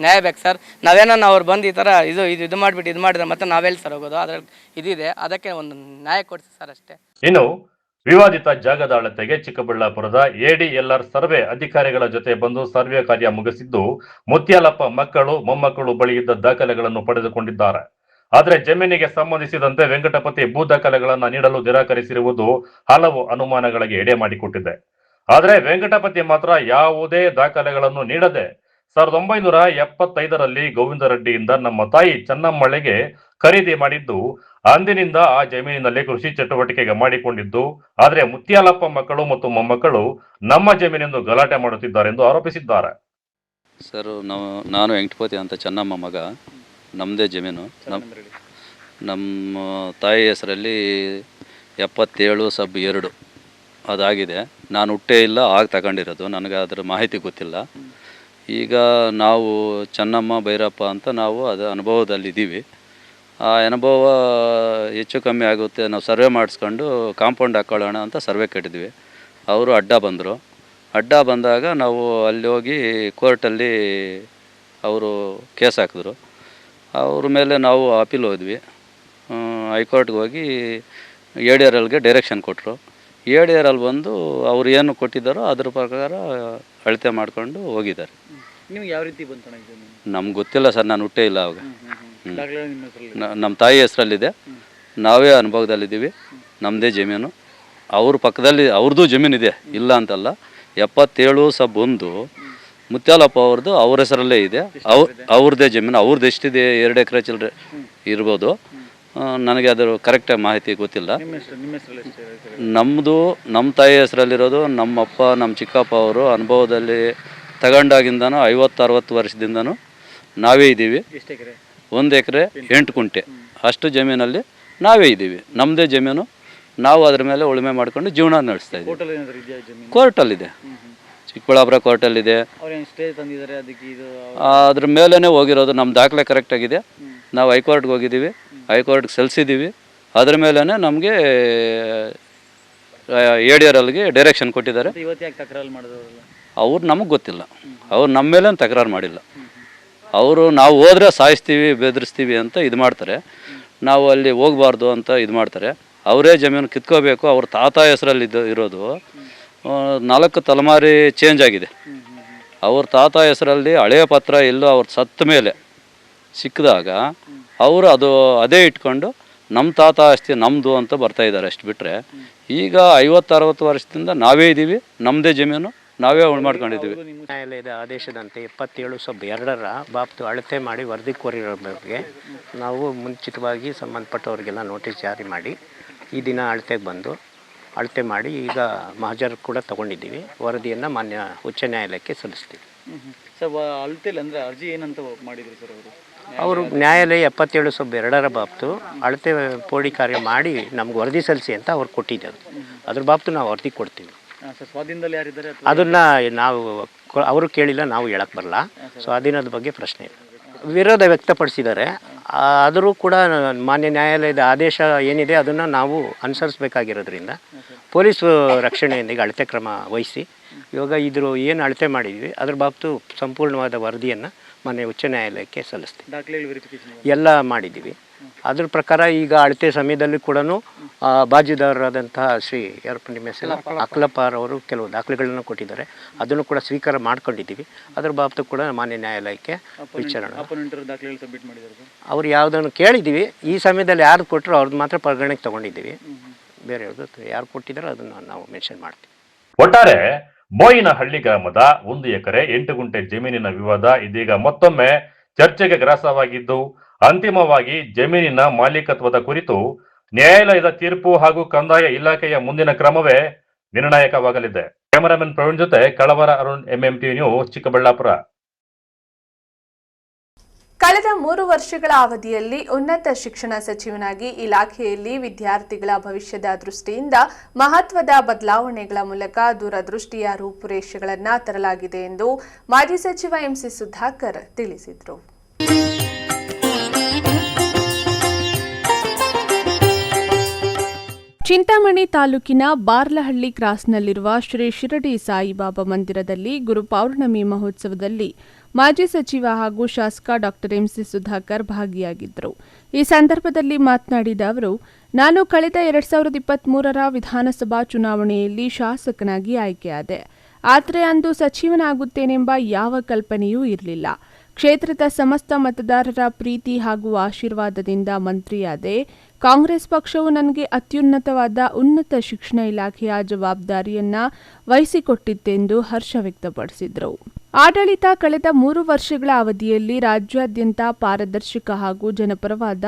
[SPEAKER 14] ನ್ಯಾಯ ಬೇಕು ಸರ್. ನಾವೇನೋ ಅವ್ರು ಬಂದು ಈ ಥರ ಇದು ಮಾಡಿಬಿಟ್ಟು ಇದು ಮಾಡಿದ್ರೆ ಮತ್ತೆ ನಾವೆಲ್ಲಿ ಸರ್ ಹೋಗೋದು? ಅದ್ರಲ್ಲಿ ಇದಿದೆ, ಅದಕ್ಕೆ ಒಂದು ನ್ಯಾಯ ಕೊಡಿಸಿ ಸರ್ ಅಷ್ಟೇ.
[SPEAKER 2] ಇನ್ನು ವಿವಾದಿತ ಜಾಗದ ಅಳತೆಗೆ ಚಿಕ್ಕಬಳ್ಳಾಪುರದ ADLR ಸರ್ವೆ ಅಧಿಕಾರಿಗಳ ಜೊತೆ ಬಂದು ಸರ್ವೆ ಕಾರ್ಯ ಮುಗಿಸಿದ್ದು ಮುತ್ಯಾಲಪ್ಪ ಮಕ್ಕಳು ಮೊಮ್ಮಕ್ಕಳು ಬಳಿ ಇದ್ದ ದಾಖಲೆಗಳನ್ನು ಪಡೆದುಕೊಂಡಿದ್ದಾರೆ. ಆದರೆ ಜಮೀನಿಗೆ ಸಂಬಂಧಿಸಿದಂತೆ ವೆಂಕಟಪತಿ ಭೂ ದಾಖಲೆಗಳನ್ನು ನೀಡಲು ನಿರಾಕರಿಸಿರುವುದು ಹಲವು ಅನುಮಾನಗಳಿಗೆ ಎಡೆ ಮಾಡಿಕೊಟ್ಟಿದೆ. ಆದರೆ ವೆಂಕಟಪತಿ ಮಾತ್ರ ಯಾವುದೇ ದಾಖಲೆಗಳನ್ನು ನೀಡದೆ 1975ರಲ್ಲಿ ಗೋವಿಂದ ರೆಡ್ಡಿಯಿಂದ ನಮ್ಮ ತಾಯಿ ಚೆನ್ನಮ್ಮಳಿಗೆ ಖರೀದಿ ಮಾಡಿದ್ದು ಅಂದಿನಿಂದ ಆ ಜಮೀನಿನಲ್ಲಿ ಕೃಷಿ ಚಟುವಟಿಕೆಗೆ ಮಾಡಿಕೊಂಡಿದ್ದು, ಆದರೆ ಮುತ್ಯಾಲಪ್ಪ ಮಕ್ಕಳು ಮತ್ತು ಮೊಮ್ಮಕ್ಕಳು ನಮ್ಮ ಜಮೀನೆಂದು ಗಲಾಟೆ ಮಾಡುತ್ತಿದ್ದಾರೆಂದು ಆರೋಪಿಸಿದ್ದಾರೆ.
[SPEAKER 16] ಸರ್, ನಾನು ವೆಂಕಟಪತಿ ಅಂತ ಚೆನ್ನಮ್ಮ ಮಗ. ನಮ್ಮದೇ ಜಮೀನು. ನಮ್ಮ ತಾಯಿ ಹೆಸರಲ್ಲಿ 77/2 ಅದಾಗಿದೆ. ನಾನು ಹುಟ್ಟೇ ಇಲ್ಲ, ಆಗ ತಗೊಂಡಿರೋದು. ನನಗೆ ಅದರ ಮಾಹಿತಿ ಗೊತ್ತಿಲ್ಲ. ಈಗ ನಾವು ಚೆನ್ನಮ್ಮ ಭೈರಪ್ಪ ಅಂತ ನಾವು ಅದು ಅನುಭವದಲ್ಲಿದ್ದೀವಿ. ಆ ಅನುಭವ ಹೆಚ್ಚು ಕಮ್ಮಿ ಆಗುತ್ತೆ, ನಾವು ಸರ್ವೆ ಮಾಡಿಸ್ಕೊಂಡು ಕಾಂಪೌಂಡ್ ಹಾಕ್ಕೊಳ್ಳೋಣ ಅಂತ ಸರ್ವೆ ಕಟ್ಟಿದ್ವಿ. ಅವರು ಅಡ್ಡ ಬಂದರು. ಅಡ್ಡ ಬಂದಾಗ ನಾವು ಅಲ್ಲಿ ಹೋಗಿ ಕೋರ್ಟಲ್ಲಿ ಅವರು ಕೇಸ್ ಹಾಕಿದ್ರು. ಅವ್ರ ಮೇಲೆ ನಾವು ಅಪೀಲ್ ಹೋದ್ವಿ. ಹೈಕೋರ್ಟ್ಗೆ ಹೋಗಿ ADRLಗೆ ಡೈರೆಕ್ಷನ್ ಕೊಟ್ಟರು. ADRL ಬಂದು ಅವ್ರು ಏನು ಕೊಟ್ಟಿದ್ದಾರೋ ಅದ್ರ ಪ್ರಕಾರ ಅಳತೆ ಮಾಡ್ಕೊಂಡು ಹೋಗಿದ್ದಾರೆ.
[SPEAKER 17] ನಿಮ್ಗೆ ಯಾವ ರೀತಿ ಬಂತು?
[SPEAKER 16] ನಮ್ಗೆ ಗೊತ್ತಿಲ್ಲ ಸರ್, ನಾನು ಹುಟ್ಟೇ ಇಲ್ಲ ಅವಾಗ. ನಮ್ಮ ತಾಯಿ ಹೆಸರಲ್ಲಿದೆ. ನಾವೇ ಅನುಭವದಲ್ಲಿದ್ದೀವಿ. ನಮ್ಮದೇ ಜಮೀನು. ಅವ್ರ ಪಕ್ಕದಲ್ಲಿ ಅವ್ರದ್ದು ಜಮೀನಿದೆ, ಇಲ್ಲ ಅಂತಲ್ಲ. 77/1 ಮುತ್ಯಾಲಪ್ಪ ಅವ್ರದ್ದು ಅವ್ರ ಹೆಸರಲ್ಲೇ ಇದೆ. ಅವ್ರದ್ದೇ ಜಮೀನು. ಅವ್ರದ್ದು ಎಷ್ಟಿದೆ, 2 ಎಕರೆ ಚಿಲ್ಲರೆ ಇರ್ಬೋದು. ನನಗೆ ಅದರ ಕರೆಕ್ಟಾಗಿ ಮಾಹಿತಿ ಗೊತ್ತಿಲ್ಲ. ನಮ್ಮದು ನಮ್ಮ ತಾಯಿ ಹೆಸರಲ್ಲಿರೋದು. ನಮ್ಮಪ್ಪ, ನಮ್ಮ ಚಿಕ್ಕಪ್ಪ ಅವರು ಅನುಭವದಲ್ಲಿ ತಗೊಂಡಾಗಿಂದನೂ 50-60 ವರ್ಷದಿಂದನೂ ನಾವೇ ಇದ್ದೀವಿ. 1 ಎಕರೆ 8 ಗುಂಟೆ ಅಷ್ಟು ಜಮೀನಲ್ಲಿ ನಾವೇ ಇದ್ದೀವಿ. ನಮ್ಮದೇ ಜಮೀನು. ನಾವು ಅದ್ರ ಮೇಲೆ ಉಳುಮೆ ಮಾಡ್ಕೊಂಡು ಜೀವನ ನಡೆಸ್ತಾ ಇದ್ದೀವಿ. ಕೋರ್ಟಲ್ಲಿದೆ, ಚಿಕ್ಕಬಳ್ಳಾಪುರ ಕೋರ್ಟಲ್ಲಿದೆ. ಅದ್ರ ಮೇಲೇ ಹೋಗಿರೋದು. ನಮ್ಮ ದಾಖಲೆ ಕರೆಕ್ಟಾಗಿದೆ. ನಾವು ಹೈಕೋರ್ಟ್ಗೆ ಹೋಗಿದ್ದೀವಿ, ಹೈಕೋರ್ಟ್ಗೆ ಸಲ್ಲಿಸಿದ್ದೀವಿ. ಅದ್ರ ಮೇಲೇ ನಮಗೆ ADRLಗೆ ಡೈರೆಕ್ಷನ್ ಕೊಟ್ಟಿದ್ದಾರೆ. ಅವ್ರು ನಮಗೆ ಗೊತ್ತಿಲ್ಲ. ಅವ್ರು ನಮ್ಮ ಮೇಲೆ ತಕರಾರು ಮಾಡಿಲ್ಲ. ಅವರು ನಾವು ಹೋದರೆ ಸಾಯಿಸ್ತೀವಿ, ಬೆದರಿಸ್ತೀವಿ ಅಂತ ಇದು ಮಾಡ್ತಾರೆ. ನಾವು ಅಲ್ಲಿ ಹೋಗಬಾರ್ದು ಅಂತ ಇದು ಮಾಡ್ತಾರೆ. ಅವರೇ ಜಮೀನು ಕಿತ್ಕೋಬೇಕು. ಅವ್ರ ತಾತ ಹೆಸರಲ್ಲಿ ಇರೋದು 4 ತಲೆಮಾರಿ ಚೇಂಜ್ ಆಗಿದೆ. ಅವ್ರ ತಾತ ಹೆಸರಲ್ಲಿ ಹಳೆಯ ಪತ್ರ ಎಲ್ಲೋ ಅವ್ರು ಸತ್ತ ಮೇಲೆ ಸಿಕ್ಕಿದಾಗ ಅವರು ಅದೇ ಇಟ್ಕೊಂಡು ನಮ್ಮ ತಾತ ಆಸ್ತಿ ನಮ್ಮದು ಅಂತ ಬರ್ತಾಯಿದ್ದಾರೆ. ಅಷ್ಟು ಬಿಟ್ಟರೆ ಈಗ 50-60 ವರ್ಷದಿಂದ ನಾವೇ ಇದ್ದೀವಿ. ನಮ್ಮದೇ ಜಮೀನು, ನಾವೇ ಉಳು ಮಾಡ್ಕೊಂಡಿದ್ದೀವಿ.
[SPEAKER 17] ನ್ಯಾಯಾಲಯದ ಆದೇಶದಂತೆ 77/2 ಬಾಬ್ತು ಅಳತೆ ಮಾಡಿ ವರದಿ ಕೋರಿರೋ ಬಗ್ಗೆ ನಾವು ಮುಂಚಿತವಾಗಿ ಸಂಬಂಧಪಟ್ಟವರಿಗೆಲ್ಲ ನೋಟಿಸ್ ಜಾರಿ ಮಾಡಿ ಈ ದಿನ ಅಳತೆಗೆ ಬಂದು ಅಳತೆ ಮಾಡಿ ಈಗ ಮಹಜರ್ ಕೂಡ ತಗೊಂಡಿದ್ದೀವಿ. ವರದಿಯನ್ನು ಮಾನ್ಯ ಉಚ್ಚ ನ್ಯಾಯಾಲಯಕ್ಕೆ ಸಲ್ಲಿಸ್ತೀವಿ.
[SPEAKER 18] ಸರ್, ಅಳತೆಯಲ್ಲಿ ಅಂದರೆ ಅರ್ಜಿ ಏನಂತ ಮಾಡಿದ್ರು ಸರ್
[SPEAKER 17] ಅವರು? ನ್ಯಾಯಾಲಯ 77/2 ಬಾಬ್ತು ಅಳತೆ ಪೋಡಿ ಕಾರ್ಯ ಮಾಡಿ ನಮ್ಗೆ ವರದಿ ಸಲ್ಲಿಸಿ ಅಂತ ಅವ್ರು ಕೊಟ್ಟಿದ್ದಾರೆ. ಅದ್ರ ಬಾಬ್ತು ನಾವು ವರದಿ ಕೊಡ್ತೀವಿ.
[SPEAKER 18] ಸ್ವಾಧೀನದಲ್ಲಿ ಯಾರಿದ್ದಾರೆ
[SPEAKER 17] ಅದನ್ನು ನಾವು ಅವರು ಕೇಳಿಲ್ಲ, ನಾವು ಹೇಳಕ್ಕೆ ಬರಲ್ಲ. ಸ್ವಾಧೀನದ ಬಗ್ಗೆ ಪ್ರಶ್ನೆ ಇಲ್ಲ. ವಿರೋಧ ವ್ಯಕ್ತಪಡಿಸಿದ್ದಾರೆ. ಆದರೂ ಕೂಡ ಮಾನ್ಯ ನ್ಯಾಯಾಲಯದ ಆದೇಶ ಏನಿದೆ ಅದನ್ನು ನಾವು ಅನುಸರಿಸಬೇಕಾಗಿರೋದ್ರಿಂದ ಪೊಲೀಸ್ ರಕ್ಷಣೆಯೊಂದಿಗೆ ಅಳತೆ ಕ್ರಮ ವಹಿಸಿ ಇವಾಗ ಏನು ಅಳತೆ ಮಾಡಿದ್ವಿ ಅದ್ರ ಬಾಬ್ತು ಸಂಪೂರ್ಣವಾದ ವರದಿಯನ್ನು ಮಾನ್ಯ ಉಚ್ಚ ನ್ಯಾಯಾಲಯಕ್ಕೆ ಸಲ್ಲಿಸ್ತೀವಿ.
[SPEAKER 18] ದಾಖಲೆಗಳು ವೆರಿಫಿಕೇಶನ್
[SPEAKER 17] ಎಲ್ಲ ಮಾಡಿದ್ದೀವಿ. ಅದ್ರ ಪ್ರಕಾರ ಈಗ ಅಳತೆ ಸಮಯದಲ್ಲಿ ಕೂಡ ಬಾಜುದಾರರಾದಂತಹ ಶ್ರೀ ನಿಮ್ಮ ಹೆಸರು ಅಕ್ಲಪಾರ್ ಅವರು ಕೆಲವು ದಾಖಲೆಗಳನ್ನು ಕೊಟ್ಟಿದ್ದಾರೆ. ಅದನ್ನು ಕೂಡ ಸ್ವೀಕಾರ ಮಾಡ್ಕೊಂಡಿದ್ದೀವಿ. ಅದ್ರ ಬಾಬ್ತು ಕೂಡ ಮಾನ್ಯ ನ್ಯಾಯಾಲಯಕ್ಕೆ ವಿಚಾರಣೆ. ಅವ್ರು ಯಾವುದನ್ನು ಕೇಳಿದ್ದೀವಿ. ಈ ಸಮಯದಲ್ಲಿ ಯಾರು ಕೊಟ್ಟರು ಅವ್ರದ್ದು ಮಾತ್ರ ಪರಿಗಣನೆಗೆ ತೊಗೊಂಡಿದ್ದೀವಿ. ಬೇರೆಯವ್ರದ್ದು ಯಾರು ಕೊಟ್ಟಿದ್ದಾರೋ ಅದನ್ನು ನಾವು ಮೆನ್ಷನ್ ಮಾಡ್ತೀವಿ.
[SPEAKER 2] ಒಟ್ಟಾರೆ ಬೋಯಿನಹಳ್ಳಿ ಗ್ರಾಮದ 1 ಎಕರೆ 8 ಗುಂಟೆ ಜಮೀನಿನ ವಿವಾದ ಇದೀಗ ಮತ್ತೊಮ್ಮೆ ಚರ್ಚೆಗೆ ಗ್ರಾಸವಾಗಿದ್ದು, ಅಂತಿಮವಾಗಿ ಜಮೀನಿನ ಮಾಲೀಕತ್ವದ ಕುರಿತು ನ್ಯಾಯಾಲಯದ ತೀರ್ಪು ಹಾಗೂ ಕಂದಾಯ ಇಲಾಖೆಯ ಮುಂದಿನ ಕ್ರಮವೇ ನಿರ್ಣಾಯಕವಾಗಲಿದೆ. ಕ್ಯಾಮರಾಮನ್ ಪ್ರವೀಣ್ ಜೊತೆ ಕಳವರ ಅರುಣ್, MMTV ನ್ಯೂಸ್, ಚಿಕ್ಕಬಳ್ಳಾಪುರ.
[SPEAKER 1] ಕಳೆದ 3 ವರ್ಷಗಳ ಅವಧಿಯಲ್ಲಿ ಉನ್ನತ ಶಿಕ್ಷಣ ಸಚಿವನಾಗಿ ಇಲಾಖೆಯಲ್ಲಿ ವಿದ್ಯಾರ್ಥಿಗಳ ಭವಿಷ್ಯದ ದೃಷ್ಟಿಯಿಂದ ಮಹತ್ವದ ಬದಲಾವಣೆಗಳ ಮೂಲಕ ದೂರದೃಷ್ಟಿಯ ರೂಪುರೇಷೆಗಳನ್ನು ತರಲಾಗಿದೆ ಎಂದು ಮಾಜಿ ಸಚಿವ MC ಸುಧಾಕರ್ ತಿಳಿಸಿದರು. ಚಿಂತಾಮಣಿ ತಾಲೂಕಿನ ಬಾರ್ಲಹಳ್ಳಿ ಕ್ರಾಸ್ನಲ್ಲಿರುವ ಶ್ರೀ ಶಿರಡಿ ಸಾಯಿಬಾಬಾ ಮಂದಿರದಲ್ಲಿ ಗುರು ಪೌರ್ಣಮಿ ಮಹೋತ್ಸವದಲ್ಲಿ ಮಾಜಿ ಸಚಿವ ಹಾಗೂ ಶಾಸಕ ಡಾಕ್ಟರ್ MC ಸುಧಾಕರ್ ಭಾಗಿಯಾಗಿದ್ದರು. ಈ ಸಂದರ್ಭದಲ್ಲಿ ಮಾತನಾಡಿದ ಅವರು, ನಾನು ಕಳೆದ 2023ರ ವಿಧಾನಸಭಾ ಚುನಾವಣೆಯಲ್ಲಿ ಶಾಸಕನಾಗಿ ಆಯ್ಕೆಯಾದೆ. ಆದರೆ ಅಂದು ಸಚಿವನಾಗುತ್ತೇನೆಂಬ ಯಾವ ಕಲ್ಪನೆಯೂ ಇರಲಿಲ್ಲ. ಕ್ಷೇತ್ರದ ಸಮಸ್ತ ಮತದಾರರ ಪ್ರೀತಿ ಹಾಗೂ ಆಶೀರ್ವಾದದಿಂದ ಮಂತ್ರಿಯಾದೆ. ಕಾಂಗ್ರೆಸ್ ಪಕ್ಷವು ನನಗೆ ಅತ್ಯುನ್ನತವಾದ ಉನ್ನತ ಶಿಕ್ಷಣ ಇಲಾಖೆಯ ಜವಾಬ್ದಾರಿಯನ್ನ ವಹಿಸಿಕೊಟ್ಟಿತ್ತೆಂದು ಹರ್ಷ ವ್ಯಕ್ತಪಡಿಸಿದರು. ಆಡಳಿತ ಕಳೆದ 3 ವರ್ಷಗಳ ಅವಧಿಯಲ್ಲಿ ರಾಜ್ಯಾದ್ಯಂತ ಪಾರದರ್ಶಕ ಹಾಗೂ ಜನಪರವಾದ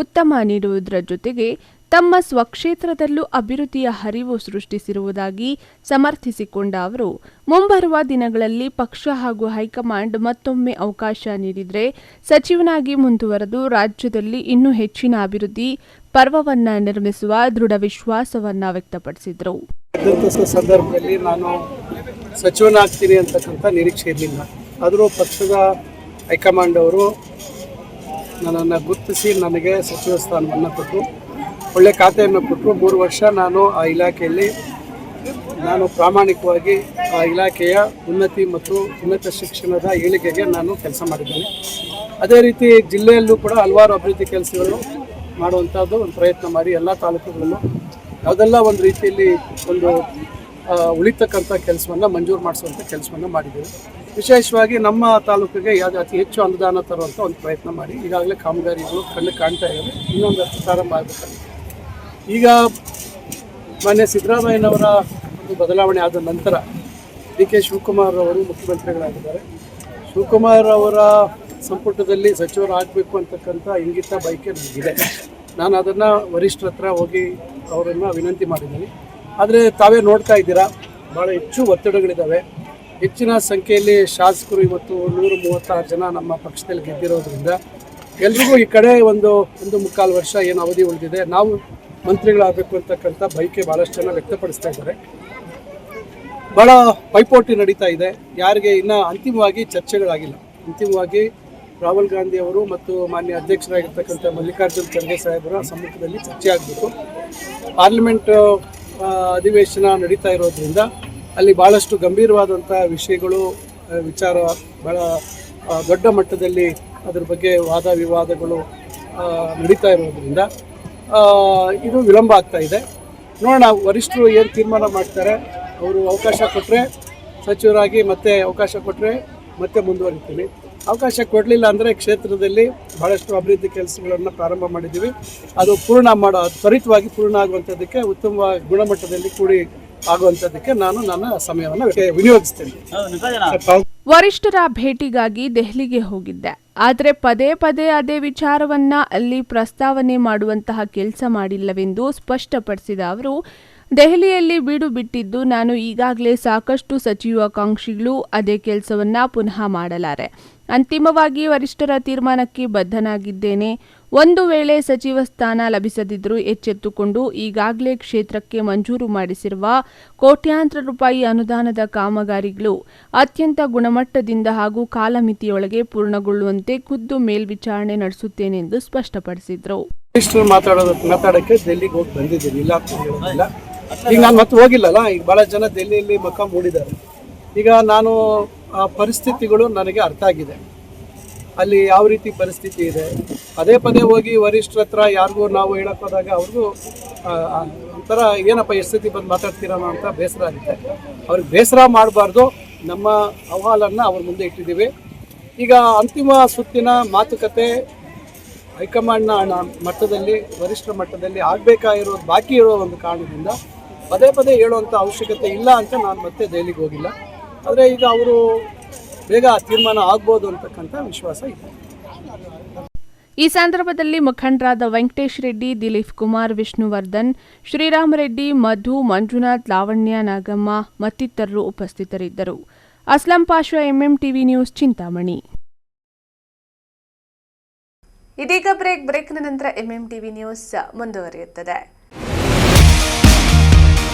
[SPEAKER 1] ಉತ್ತಮ ನೀಡುವುದರ ಜೊತೆಗೆ ತಮ್ಮ ಸ್ವಕ್ಷೇತ್ರದಲ್ಲೂ ಅಭಿವೃದ್ಧಿಯ ಹರಿವು ಸೃಷ್ಟಿಸಿರುವುದಾಗಿ ಸಮರ್ಥಿಸಿಕೊಂಡ ಅವರು ಮುಂಬರುವ ದಿನಗಳಲ್ಲಿ ಪಕ್ಷ ಹಾಗೂ ಹೈಕಮಾಂಡ್ ಮತ್ತೊಮ್ಮೆ ಅವಕಾಶ ನೀಡಿದರೆ ಸಚಿವನಾಗಿ ಮುಂದುವರೆದು ರಾಜ್ಯದಲ್ಲಿ ಇನ್ನೂ ಹೆಚ್ಚಿನ ಅಭಿವೃದ್ಧಿ ಪರ್ವವನ್ನು ನಿರ್ಮಿಸುವ ದೃಢ ವಿಶ್ವಾಸವನ್ನು ವ್ಯಕ್ತಪಡಿಸಿದರು.
[SPEAKER 19] ಸಂದರ್ಭದಲ್ಲಿ ನಾನು ಸಚಿವನಾಗ್ತೀನಿ ಅಂತಕ್ಕಂಥ ನಿರೀಕ್ಷೆ ಇರಲಿಲ್ಲ. ಆದರೂ ಪಕ್ಷದ ಹೈಕಮಾಂಡ್ ಅವರು ನನ್ನನ್ನು ಗುರುತಿಸಿ ನನಗೆ ಸಚಿವ ಸ್ಥಾನವನ್ನು ಕೊಟ್ಟರು, ಒಳ್ಳೆ ಖಾತೆಯನ್ನು ಕೊಟ್ಟರು. 3 ವರ್ಷ ನಾನು ಆ ಇಲಾಖೆಯಲ್ಲಿ ಪ್ರಾಮಾಣಿಕವಾಗಿ ಆ ಇಲಾಖೆಯ ಉನ್ನತಿ ಮತ್ತು ಉನ್ನತ ಶಿಕ್ಷಣದ ಏಳಿಗೆಗೆ ನಾನು ಕೆಲಸ ಮಾಡಿದ್ದೇನೆ. ಅದೇ ರೀತಿ ಜಿಲ್ಲೆಯಲ್ಲೂ ಕೂಡ ಹಲವಾರು ಅಭಿವೃದ್ಧಿ ಕೆಲಸಗಳು ಮಾಡುವಂಥದ್ದು ಒಂದು ಪ್ರಯತ್ನ ಮಾಡಿ ಎಲ್ಲ ತಾಲೂಕುಗಳಲ್ಲೂ ಯಾವುದೆಲ್ಲ ಒಂದು ರೀತಿಯಲ್ಲಿ ಒಂದು ಉಳಿತಕ್ಕಂಥ ಕೆಲಸವನ್ನು ಮಂಜೂರು ಮಾಡಿಸುವಂಥ ಕೆಲಸವನ್ನು ಮಾಡಿದ್ದೇವೆ. ವಿಶೇಷವಾಗಿ ನಮ್ಮ ತಾಲೂಕಿಗೆ ಅತಿ ಹೆಚ್ಚು ಅನುದಾನ ತರುವಂಥ ಒಂದು ಪ್ರಯತ್ನ ಮಾಡಿ ಈಗಾಗಲೇ ಕಾಮಗಾರಿಗಳು ಕಣ್ಣು ಕಾಣ್ತಾ ಇದ್ದಾವೆ. ಇನ್ನೊಂದಷ್ಟು ಪ್ರಾರಂಭ ಆಗಬೇಕಾಗಿದೆ. ಈಗ ಮಾನ್ಯ ಸಿದ್ದರಾಮಯ್ಯನವರ ಒಂದು ಬದಲಾವಣೆ ಆದ ನಂತರ ಡಿ ಕೆ ಶಿವಕುಮಾರ್ ಅವರು ಮುಖ್ಯಮಂತ್ರಿಗಳಾಗಿದ್ದಾರೆ. ಶಿವಕುಮಾರ್ ಅವರ ಸಂಪುಟದಲ್ಲಿ ಸಚಿವರು ಆಗಬೇಕು ಅಂತಕ್ಕಂಥ ಇಂಗಿತ ಬಯಕೆ ನನಗಿದೆ. ನಾನು ಅದನ್ನು ವರಿಷ್ಠರ ಹತ್ರ ಹೋಗಿ ಅವರನ್ನು ವಿನಂತಿ ಮಾಡಿದ್ದೀನಿ. ಆದರೆ ತಾವೇ ನೋಡ್ತಾ ಇದ್ದೀರಾ, ಭಾಳ ಹೆಚ್ಚು ಒತ್ತಡಗಳಿದ್ದಾವೆ. ಹೆಚ್ಚಿನ ಸಂಖ್ಯೆಯಲ್ಲಿ ಶಾಸಕರು ಇವತ್ತು 136 ಜನ ನಮ್ಮ ಪಕ್ಷದಲ್ಲಿ ಗೆದ್ದಿರೋದ್ರಿಂದ ಎಲ್ರಿಗೂ ಈ ಕಡೆ ಒಂದು 1.25 ವರ್ಷ ಏನು ಅವಧಿ ಉಳಿದಿದೆ, ನಾವು ಮಂತ್ರಿಗಳಾಗಬೇಕು ಅಂತಕ್ಕಂಥ ಬಯಕೆ ಭಾಳಷ್ಟು ಜನ ವ್ಯಕ್ತಪಡಿಸ್ತಾ ಇದ್ದಾರೆ. ಭಾಳ ಪೈಪೋಟಿ ನಡೀತಾ ಇದೆ. ಯಾರಿಗೆ ಇನ್ನೂ ಅಂತಿಮವಾಗಿ ಚರ್ಚೆಗಳಾಗಿಲ್ಲ. ಅಂತಿಮವಾಗಿ ರಾಹುಲ್ ಗಾಂಧಿ ಅವರು ಮತ್ತು ಮಾನ್ಯ ಅಧ್ಯಕ್ಷರಾಗಿರ್ತಕ್ಕಂಥ ಮಲ್ಲಿಕಾರ್ಜುನ್ ಖರ್ಗೆ ಸಾಹೇಬರ ಸಮ್ಮುಖದಲ್ಲಿ ಚರ್ಚೆ ಆಗಬೇಕು. ಪಾರ್ಲಿಮೆಂಟ್ ಅಧಿವೇಶನ ನಡೀತಾ ಇರೋದ್ರಿಂದ ಅಲ್ಲಿ ಭಾಳಷ್ಟು ಗಂಭೀರವಾದಂಥ ವಿಷಯಗಳು ವಿಚಾರ ಭಾಳ ದೊಡ್ಡ ಮಟ್ಟದಲ್ಲಿ ಅದರ ಬಗ್ಗೆ ವಾದ ವಿವಾದಗಳು ನಡೀತಾ ಇರೋದ್ರಿಂದ ಇದು ವಿಳಂಬ ಆಗ್ತಾ ಇದೆ. ನೋಡೋಣ, ವರಿಷ್ಠರು ಏನು ತೀರ್ಮಾನ ಮಾಡ್ತಾರೆ. ಅವರು ಅವಕಾಶ ಕೊಟ್ಟರೆ ಸಚಿವರಾಗಿ ಮತ್ತೆ ಅವಕಾಶ ಕೊಟ್ಟರೆ ಮತ್ತೆ ಮುಂದುವರಿತೀವಿ. ಅವಕಾಶ ಕೊಡಲಿಲ್ಲ ಅಂದರೆ ಕ್ಷೇತ್ರದಲ್ಲಿ ಭಾಳಷ್ಟು ಅಭಿವೃದ್ಧಿ ಕೆಲಸಗಳನ್ನು ಪ್ರಾರಂಭ ಮಾಡಿದ್ದೀವಿ. ಅದು ತ್ವರಿತವಾಗಿ ಪೂರ್ಣ ಆಗುವಂಥದ್ದಕ್ಕೆ, ಉತ್ತಮ ಗುಣಮಟ್ಟದಲ್ಲಿ ಕೂಡಿ ಆಗುವಂಥದ್ದಕ್ಕೆ ನಾನು ನನ್ನ ಸಮಯವನ್ನು ವಿನಿಯೋಗಿಸ್ತೇನೆ.
[SPEAKER 1] ವರಿಷ್ಠರ ಭೇಟಿಗಾಗಿ ದೆಹಲಿಗೆ ಹೋಗಿದ್ದೆ, ಆದರೆ ಪದೇ ಪದೇ ಅದೇ ವಿಚಾರವನ್ನ ಅಲ್ಲಿ ಪ್ರಸ್ತಾವನೆ ಮಾಡುವಂತಹ ಕೆಲಸ ಮಾಡಿಲ್ಲವೆಂದು ಸ್ಪಷ್ಟಪಡಿಸಿದ ಅವರು, ದೆಹಲಿಯಲ್ಲಿ ಬೀಡು ಬಿಟ್ಟಿದ್ದು ನಾನು ಈಗಾಗಲೇ ಸಾಕಷ್ಟು ಸಚಿವಾಕಾಂಕ್ಷಿಗಳು ಅದೇ ಕೆಲಸವನ್ನ ಪುನಃ ಮಾಡಲಾರೆ. ಅಂತಿಮವಾಗಿ ವರಿಷ್ಠರ ತೀರ್ಮಾನಕ್ಕೆ ಬದ್ಧನಾಗಿದ್ದೇನೆ. ಒಂದು ವೇಳೆ ಸಚಿವ ಸ್ಥಾನ ಲಭಿಸದಿದ್ದರೂ ಎಚ್ಚೆತ್ತುಕೊಂಡು ಈಗಾಗಲೇ ಕ್ಷೇತ್ರಕ್ಕೆ ಮಂಜೂರು ಮಾಡಿಸಿರುವ ಕೋಟ್ಯಾಂತರ ರೂಪಾಯಿ ಅನುದಾನದ ಕಾಮಗಾರಿಗಳು ಅತ್ಯಂತ ಗುಣಮಟ್ಟದಿಂದ ಹಾಗೂ ಕಾಲಮಿತಿಯೊಳಗೆ ಪೂರ್ಣಗೊಳ್ಳುವಂತೆ ಖುದ್ದು ಮೇಲ್ವಿಚಾರಣೆ ನಡೆಸುತ್ತೇನೆ ಎಂದು ಸ್ಪಷ್ಟಪಡಿಸಿದರು.
[SPEAKER 19] ಮಾತಾಡೋಕ್ಕೆ ಡೆಲ್ಲಿಗೆ ಹೋಗಿ ಬಂದಿದ್ದೀನಿ, ಇಲ್ಲ ಅಂತ ಹೇಳೋದಿಲ್ಲ. ಈಗ ನಾನು ಮತ್ತೆ ಹೋಗಿಲ್ಲಲ್ಲ, ಈಗ ಭಾಳ ಜನ ಡೆಲ್ಲಿಯಲ್ಲಿ ಮಕ್ಕ ಮೂಡಿದ್ದಾರೆ. ಈಗ ನಾನು ಆ ಪರಿಸ್ಥಿತಿಗಳು ನನಗೆ ಅರ್ಥ ಆಗಿದೆ. ಅಲ್ಲಿ ಯಾವ ರೀತಿ ಪರಿಸ್ಥಿತಿ ಇದೆ, ಪದೇ ಪದೇ ಹೋಗಿ ವರಿಷ್ಠರ ಹತ್ರ ಯಾರಿಗೂ ನಾವು ಹೇಳಕ್ಕೆ ಹೋದಾಗ ಅವ್ರಿಗೂ ಒಂಥರ ಏನಪ್ಪ ಸ್ಥಿತಿ ಬಂದು ಮಾತಾಡ್ತೀರನೋ ಅಂತ ಬೇಸರ ಆಗುತ್ತೆ. ಅವ್ರಿಗೆ ಬೇಸರ ಮಾಡಬಾರ್ದು. ನಮ್ಮ ಅಹವಾಲನ್ನು ಅವ್ರ ಮುಂದೆ ಇಟ್ಟಿದ್ದೀವಿ. ಈಗ ಅಂತಿಮ ಸುತ್ತಿನ ಮಾತುಕತೆ ಹೈಕಮಾಂಡ್ನ ಮಟ್ಟದಲ್ಲಿ, ವರಿಷ್ಠರ ಮಟ್ಟದಲ್ಲಿ ಆಗಬೇಕಾಗಿರೋದು ಬಾಕಿ ಇರೋ ಒಂದು ಕಾರಣದಿಂದ ಪದೇ ಪದೇ ಹೇಳುವಂಥ ಅವಶ್ಯಕತೆ ಇಲ್ಲ ಅಂತ ನಾನು ಮತ್ತೆ ದೆಹಲಿಗೆ ಹೋಗಿಲ್ಲ. ಆದರೆ ಈಗ ಅವರು ಬೇಗ ತೀರ್ಮಾನ ಆಗ್ಬೋದು ಅಂತಕ್ಕಂಥ ವಿಶ್ವಾಸ ಇದೆ.
[SPEAKER 1] ಈ ಸಂದರ್ಭದಲ್ಲಿ ಮುಖಂಡರಾದ ವೆಂಕಟೇಶ್ ರೆಡ್ಡಿ, ದಿಲೀಪ್ ಕುಮಾರ್, ವಿಷ್ಣುವರ್ಧನ್, ಶ್ರೀರಾಮರೆಡ್ಡಿ, ಮಧು, ಮಂಜುನಾಥ್, ಲಾವಣ್ಯ, ನಾಗಮ್ಮ ಮತ್ತಿತರರು ಉಪಸ್ಥಿತರಿದ್ದರು. Aslam Pasha, MMTV news, Chintamani. ಇದೀಗ ಬ್ರೇಕ್ನ ನಂತರ MMTV ನ್ಯೂಸ್ ಮುಂದುವರಿಯುತ್ತದೆ.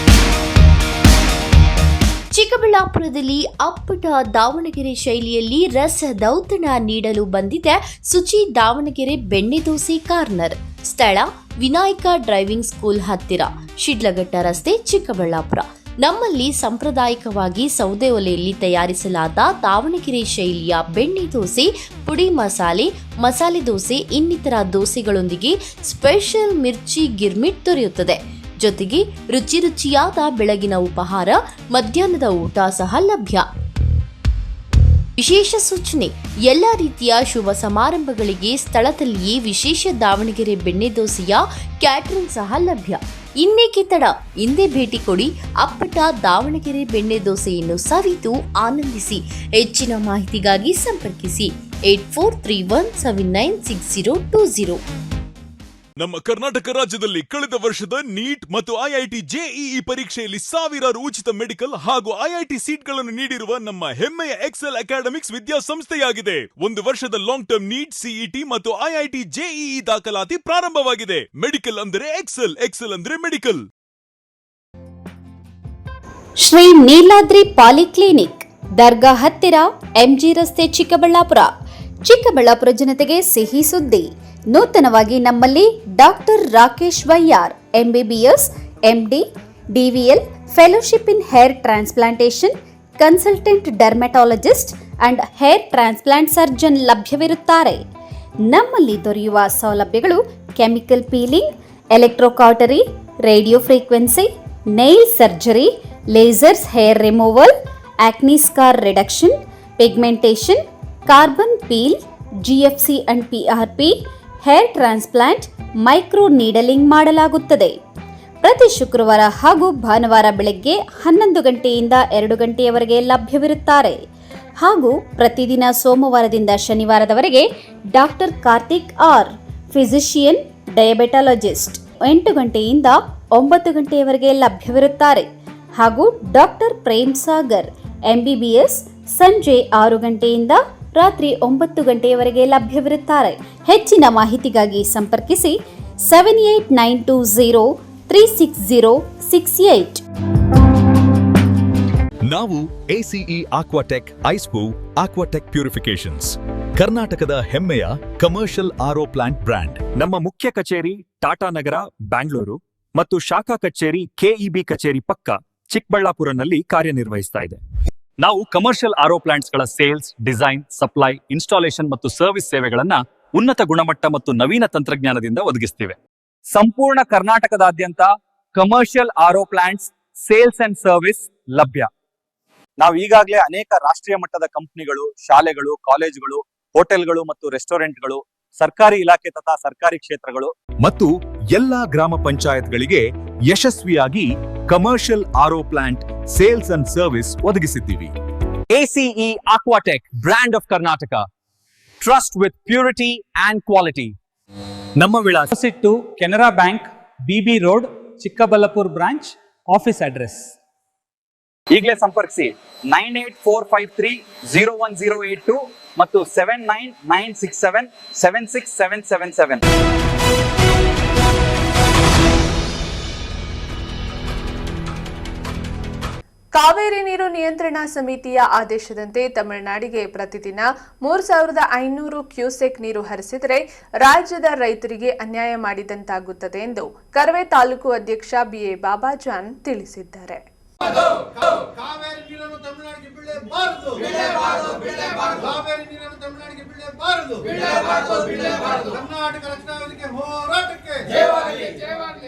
[SPEAKER 20] ಚಿಕ್ಕಬಳ್ಳಾಪುರದಲ್ಲಿ ಅಪ್ಪಟ ದಾವಣಗೆರೆ ಶೈಲಿಯಲ್ಲಿ ರಸದೌತಣ ನೀಡಲು ಬಂದಿದೆ ಸುಚಿ ದಾವಣಗೆರೆ ಬೆಣ್ಣೆ ದೋಸೆ ಕಾರ್ನರ್. ಸ್ಥಳ ವಿನಾಯಕ ಡ್ರೈವಿಂಗ್ ಸ್ಕೂಲ್ ಹತ್ತಿರ, ಶಿಡ್ಲಘಟ್ಟ ರಸ್ತೆ, ಚಿಕ್ಕಬಳ್ಳಾಪುರ. ನಮ್ಮಲ್ಲಿ ಸಾಂಪ್ರದಾಯಿಕವಾಗಿ ಸೌದೆ ಒಲೆಯಲ್ಲಿ ತಯಾರಿಸಲಾದ ದಾವಣಗೆರೆ ಶೈಲಿಯ ಬೆಣ್ಣೆ ದೋಸೆ, ಪುಡಿ ಮಸಾಲೆ, ಮಸಾಲೆ ದೋಸೆ ಇನ್ನಿತರ ದೋಸೆಗಳೊಂದಿಗೆ ಸ್ಪೆಷಲ್ ಮಿರ್ಚಿ ಗಿರ್ಮಿಟ್ ದೊರೆಯುತ್ತದೆ. ಜೊತೆಗೆ ರುಚಿ ರುಚಿಯಾದ ಬೆಳಗಿನ ಉಪಹಾರ, ಮಧ್ಯಾಹ್ನದ ಊಟ ಸಹ ಲಭ್ಯ. ವಿಶೇಷ ಸೂಚನೆ: ಎಲ್ಲ ರೀತಿಯ ಶುಭ ಸಮಾರಂಭಗಳಿಗೆ ಸ್ಥಳದಲ್ಲಿಯೇ ವಿಶೇಷ ದಾವಣಗೆರೆ ಬೆಣ್ಣೆ ದೋಸೆಯ ಕ್ಯಾಟರಿಂಗ್ ಸಹ ಲಭ್ಯ. ಇನ್ನೇಕೆ ತಡ, ಹಿಂದೆ ಭೇಟಿ ಕೊಡಿ. ಅಪ್ಪಟ ದಾವಣಗೆರೆ ಬೆಣ್ಣೆ ದೋಸೆಯನ್ನು ಸವಿದು ಆನಂದಿಸಿ. ಹೆಚ್ಚಿನ ಮಾಹಿತಿಗಾಗಿ ಸಂಪರ್ಕಿಸಿ 8431796020.
[SPEAKER 21] ನಮ್ಮ ಕರ್ನಾಟಕ ರಾಜ್ಯದಲ್ಲಿ ಕಳೆದ ವರ್ಷದ ನೀಟ್ ಮತ್ತು ಐಐಟಿ ಜೆಇಇ ಪರೀಕ್ಷೆಯಲ್ಲಿ ಸಾವಿರಾರು ಉಚಿತ ಮೆಡಿಕಲ್ ಹಾಗೂ ಐಐಟಿ ಸೀಟ್ಗಳನ್ನು ನೀಡಿರುವ ನಮ್ಮ ಹೆಮ್ಮೆಯ ಎಕ್ಸೆಲ್ ಅಕಾಡೆಮಿಕ್ಸ್ ವಿದ್ಯಾಸಂಸ್ಥೆಯಾಗಿದೆ. 1 ವರ್ಷದ ಲಾಂಗ್ ಟರ್ಮ್ ನೀಟ್, ಸಿಇಟಿ ಮತ್ತು ಐಐಟಿ ಜೆಇಇ ದಾಖಲಾತಿ ಪ್ರಾರಂಭವಾಗಿದೆ. ಮೆಡಿಕಲ್ ಅಂದರೆ ಎಕ್ಸೆಲ್, ಎಕ್ಸೆಲ್ ಅಂದರೆ ಮೆಡಿಕಲ್.
[SPEAKER 20] ಶ್ರೀ ನೀಲಾದ್ರಿ ಪಾಲಿಕ್ಲಿನಿಕ್, ದರ್ಗಾ ಹತ್ತಿರ, ಎಂಜಿ ರಸ್ತೆ, ಚಿಕ್ಕಬಳ್ಳಾಪುರ. ಚಿಕ್ಕಬಳ್ಳಾಪುರ ಜನತೆಗೆ ಸಿಹಿ ಸುದ್ದಿ. ನೂತನವಾಗಿ ನಮ್ಮಲ್ಲಿ doctor Rakesh Y R, MBBS, MD, DVL, fellowship in hair transplantation, consultant dermatologist and hair transplant surgeon ಲಭ್ಯವಿರುತ್ತಾರೆ. ನಮ್ಮಲ್ಲಿ ದೊರೆಯುವ ಸೌಲಭ್ಯಗಳು chemical peeling, electrocautery, radio frequency, nail surgery, lasers hair removal, acne scar reduction, pigmentation, carbon peel, GFC and PRP, hair transplant, micro needling ಮಾಡಲಾಗುತ್ತದೆ. ಪ್ರತಿ ಶುಕ್ರವಾರ ಹಾಗೂ ಭಾನುವಾರ ಬೆಳಗ್ಗೆ 11 ಗಂಟೆಯಿಂದ 2 ಗಂಟೆಯವರೆಗೆ ಲಭ್ಯವಿರುತ್ತಾರೆ. ಹಾಗೂ ಪ್ರತಿದಿನ ಸೋಮವಾರದಿಂದ ಶನಿವಾರದವರೆಗೆ ಡಾಕ್ಟರ್ ಕಾರ್ತಿಕ್ ಆರ್, ಫಿಸಿಷಿಯನ್, ಡಯಾಬೆಟಾಲಜಿಸ್ಟ್ 8 ಗಂಟೆಯಿಂದ 9 ಗಂಟೆಯವರೆಗೆ ಲಭ್ಯವಿರುತ್ತಾರೆ. ಹಾಗೂ ಡಾಕ್ಟರ್ ಪ್ರೇಮ್ ಸಾಗರ್, ಎಂಬಿಬಿಎಸ್, ಸಂಜೆ 6 ಗಂಟೆಯಿಂದ ರಾತ್ರಿ 9 ಗಂಟೆಯವರೆಗೆ ಲಭ್ಯವಿರುತ್ತಾರೆ. ಹೆಚ್ಚಿನ ಮಾಹಿತಿಗಾಗಿ ಸಂಪರ್ಕಿಸಿ 7892036068.
[SPEAKER 22] ನಾವು ಎಸಿಇ ಆಕ್ವಾಟೆಕ್ ಐಸ್ಪೂ ಆಕ್ವಾಟೆಕ್ ಪ್ಯೂರಿಫಿಕೇಶನ್ಸ್, ಕರ್ನಾಟಕದ ಹೆಮ್ಮೆಯ ಕಮರ್ಷಿಯಲ್ ಆರ್ಒ ಪ್ಲಾಂಟ್ ಬ್ರ್ಯಾಂಡ್. ನಮ್ಮ ಮುಖ್ಯ ಕಚೇರಿ ಟಾಟಾ ನಗರ, ಬ್ಯಾಂಗ್ಳೂರು ಮತ್ತು ಶಾಖಾ ಕಚೇರಿ ಕೆಇಬಿ ಕಚೇರಿ ಪಕ್ಕ ಚಿಕ್ಕಬಳ್ಳಾಪುರನಲ್ಲಿ ಕಾರ್ಯನಿರ್ವಹಿಸ್ತಾ ಇದೆ. ನಾವು ಕಮರ್ಷಿಯಲ್ ಆರ್ಒ ಪ್ಲಾಂಟ್ಸ್ಗಳ ಸೇಲ್ಸ್, ಡಿಸೈನ್, ಸಪ್ಲೈ, ಇನ್ಸ್ಟಾಲೇಷನ್ ಮತ್ತು ಸರ್ವಿಸ್ ಸೇವೆಗಳನ್ನ ಉನ್ನತ ಗುಣಮಟ್ಟ ಮತ್ತು ನವೀನ ತಂತ್ರಜ್ಞಾನದಿಂದ ಒದಗಿಸ್ತಿವೆ. ಸಂಪೂರ್ಣ ಕರ್ನಾಟಕದಾದ್ಯಂತ commercial RO plants sales and service ಲಭ್ಯ. ನಾವು ಈಗಾಗಲೇ ಅನೇಕ ರಾಷ್ಟ್ರೀಯ ಮಟ್ಟದ ಕಂಪನಿಗಳು, ಶಾಲೆಗಳು, ಕಾಲೇಜುಗಳು, ಹೋಟೆಲ್ಗಳು ಮತ್ತು ರೆಸ್ಟೋರೆಂಟ್ಗಳು, ಸರ್ಕಾರಿ ಇಲಾಖೆ ತಥಾ ಸರ್ಕಾರಿ ಕ್ಷೇತ್ರಗಳು ಮತ್ತು ಎಲ್ಲಾ ಗ್ರಾಮ ಪಂಚಾಯತ್ಗಳಿಗೆ ಯಶಸ್ವಿಯಾಗಿ commercial RO plant sales and service ಒದಗಿಸಿದ್ದೀವಿ.
[SPEAKER 23] ACE Aquatech, brand of Karnataka. Trust with purity and quality.
[SPEAKER 22] ನಮ್ಮ ವಿಳಾಸ
[SPEAKER 24] to Canara bank, BB road, Chikkaballapur branch. Office address
[SPEAKER 23] ಈಗಲೇ ಸಂಪರ್ಕಿಸಿ 9845301082 ಮತ್ತು 7996776777.
[SPEAKER 1] ಕಾವೇರಿ ನೀರು ನಿಯಂತ್ರಣ ಸಮಿತಿಯ ಆದೇಶದಂತೆ ತಮಿಳುನಾಡಿಗೆ ಪ್ರತಿದಿನ 3500 ಕ್ಯೂಸೆಕ್ ನೀರು ಹರಿಸಿದರೆ ರಾಜ್ಯದ ರೈತರಿಗೆ ಅನ್ಯಾಯ ಮಾಡಿದಂತಾಗುತ್ತದೆ ಎಂದು ಕರವೇ ತಾಲೂಕು ಅಧ್ಯಕ್ಷ ಬಿಎ ಬಾಬಾಜಾನ್ ತಿಳಿಸಿದ್ದಾರೆ.
[SPEAKER 6] ಕಾವೇರಿ ನೀರನ್ನು ತಮಿಳುನಾಡಿಗೆ ಬಿಡಲೇಬಾರದು, ಕಾವೇರಿ ನೀರನ್ನು ತಮಿಳುನಾಡಿಗೆ ಬಿಡಲೇಬಾರದು. ಕರ್ನಾಟಕ ರಕ್ಷಣಾ ವೇದಿಕೆ ಹೋರಾಟಕ್ಕೆ,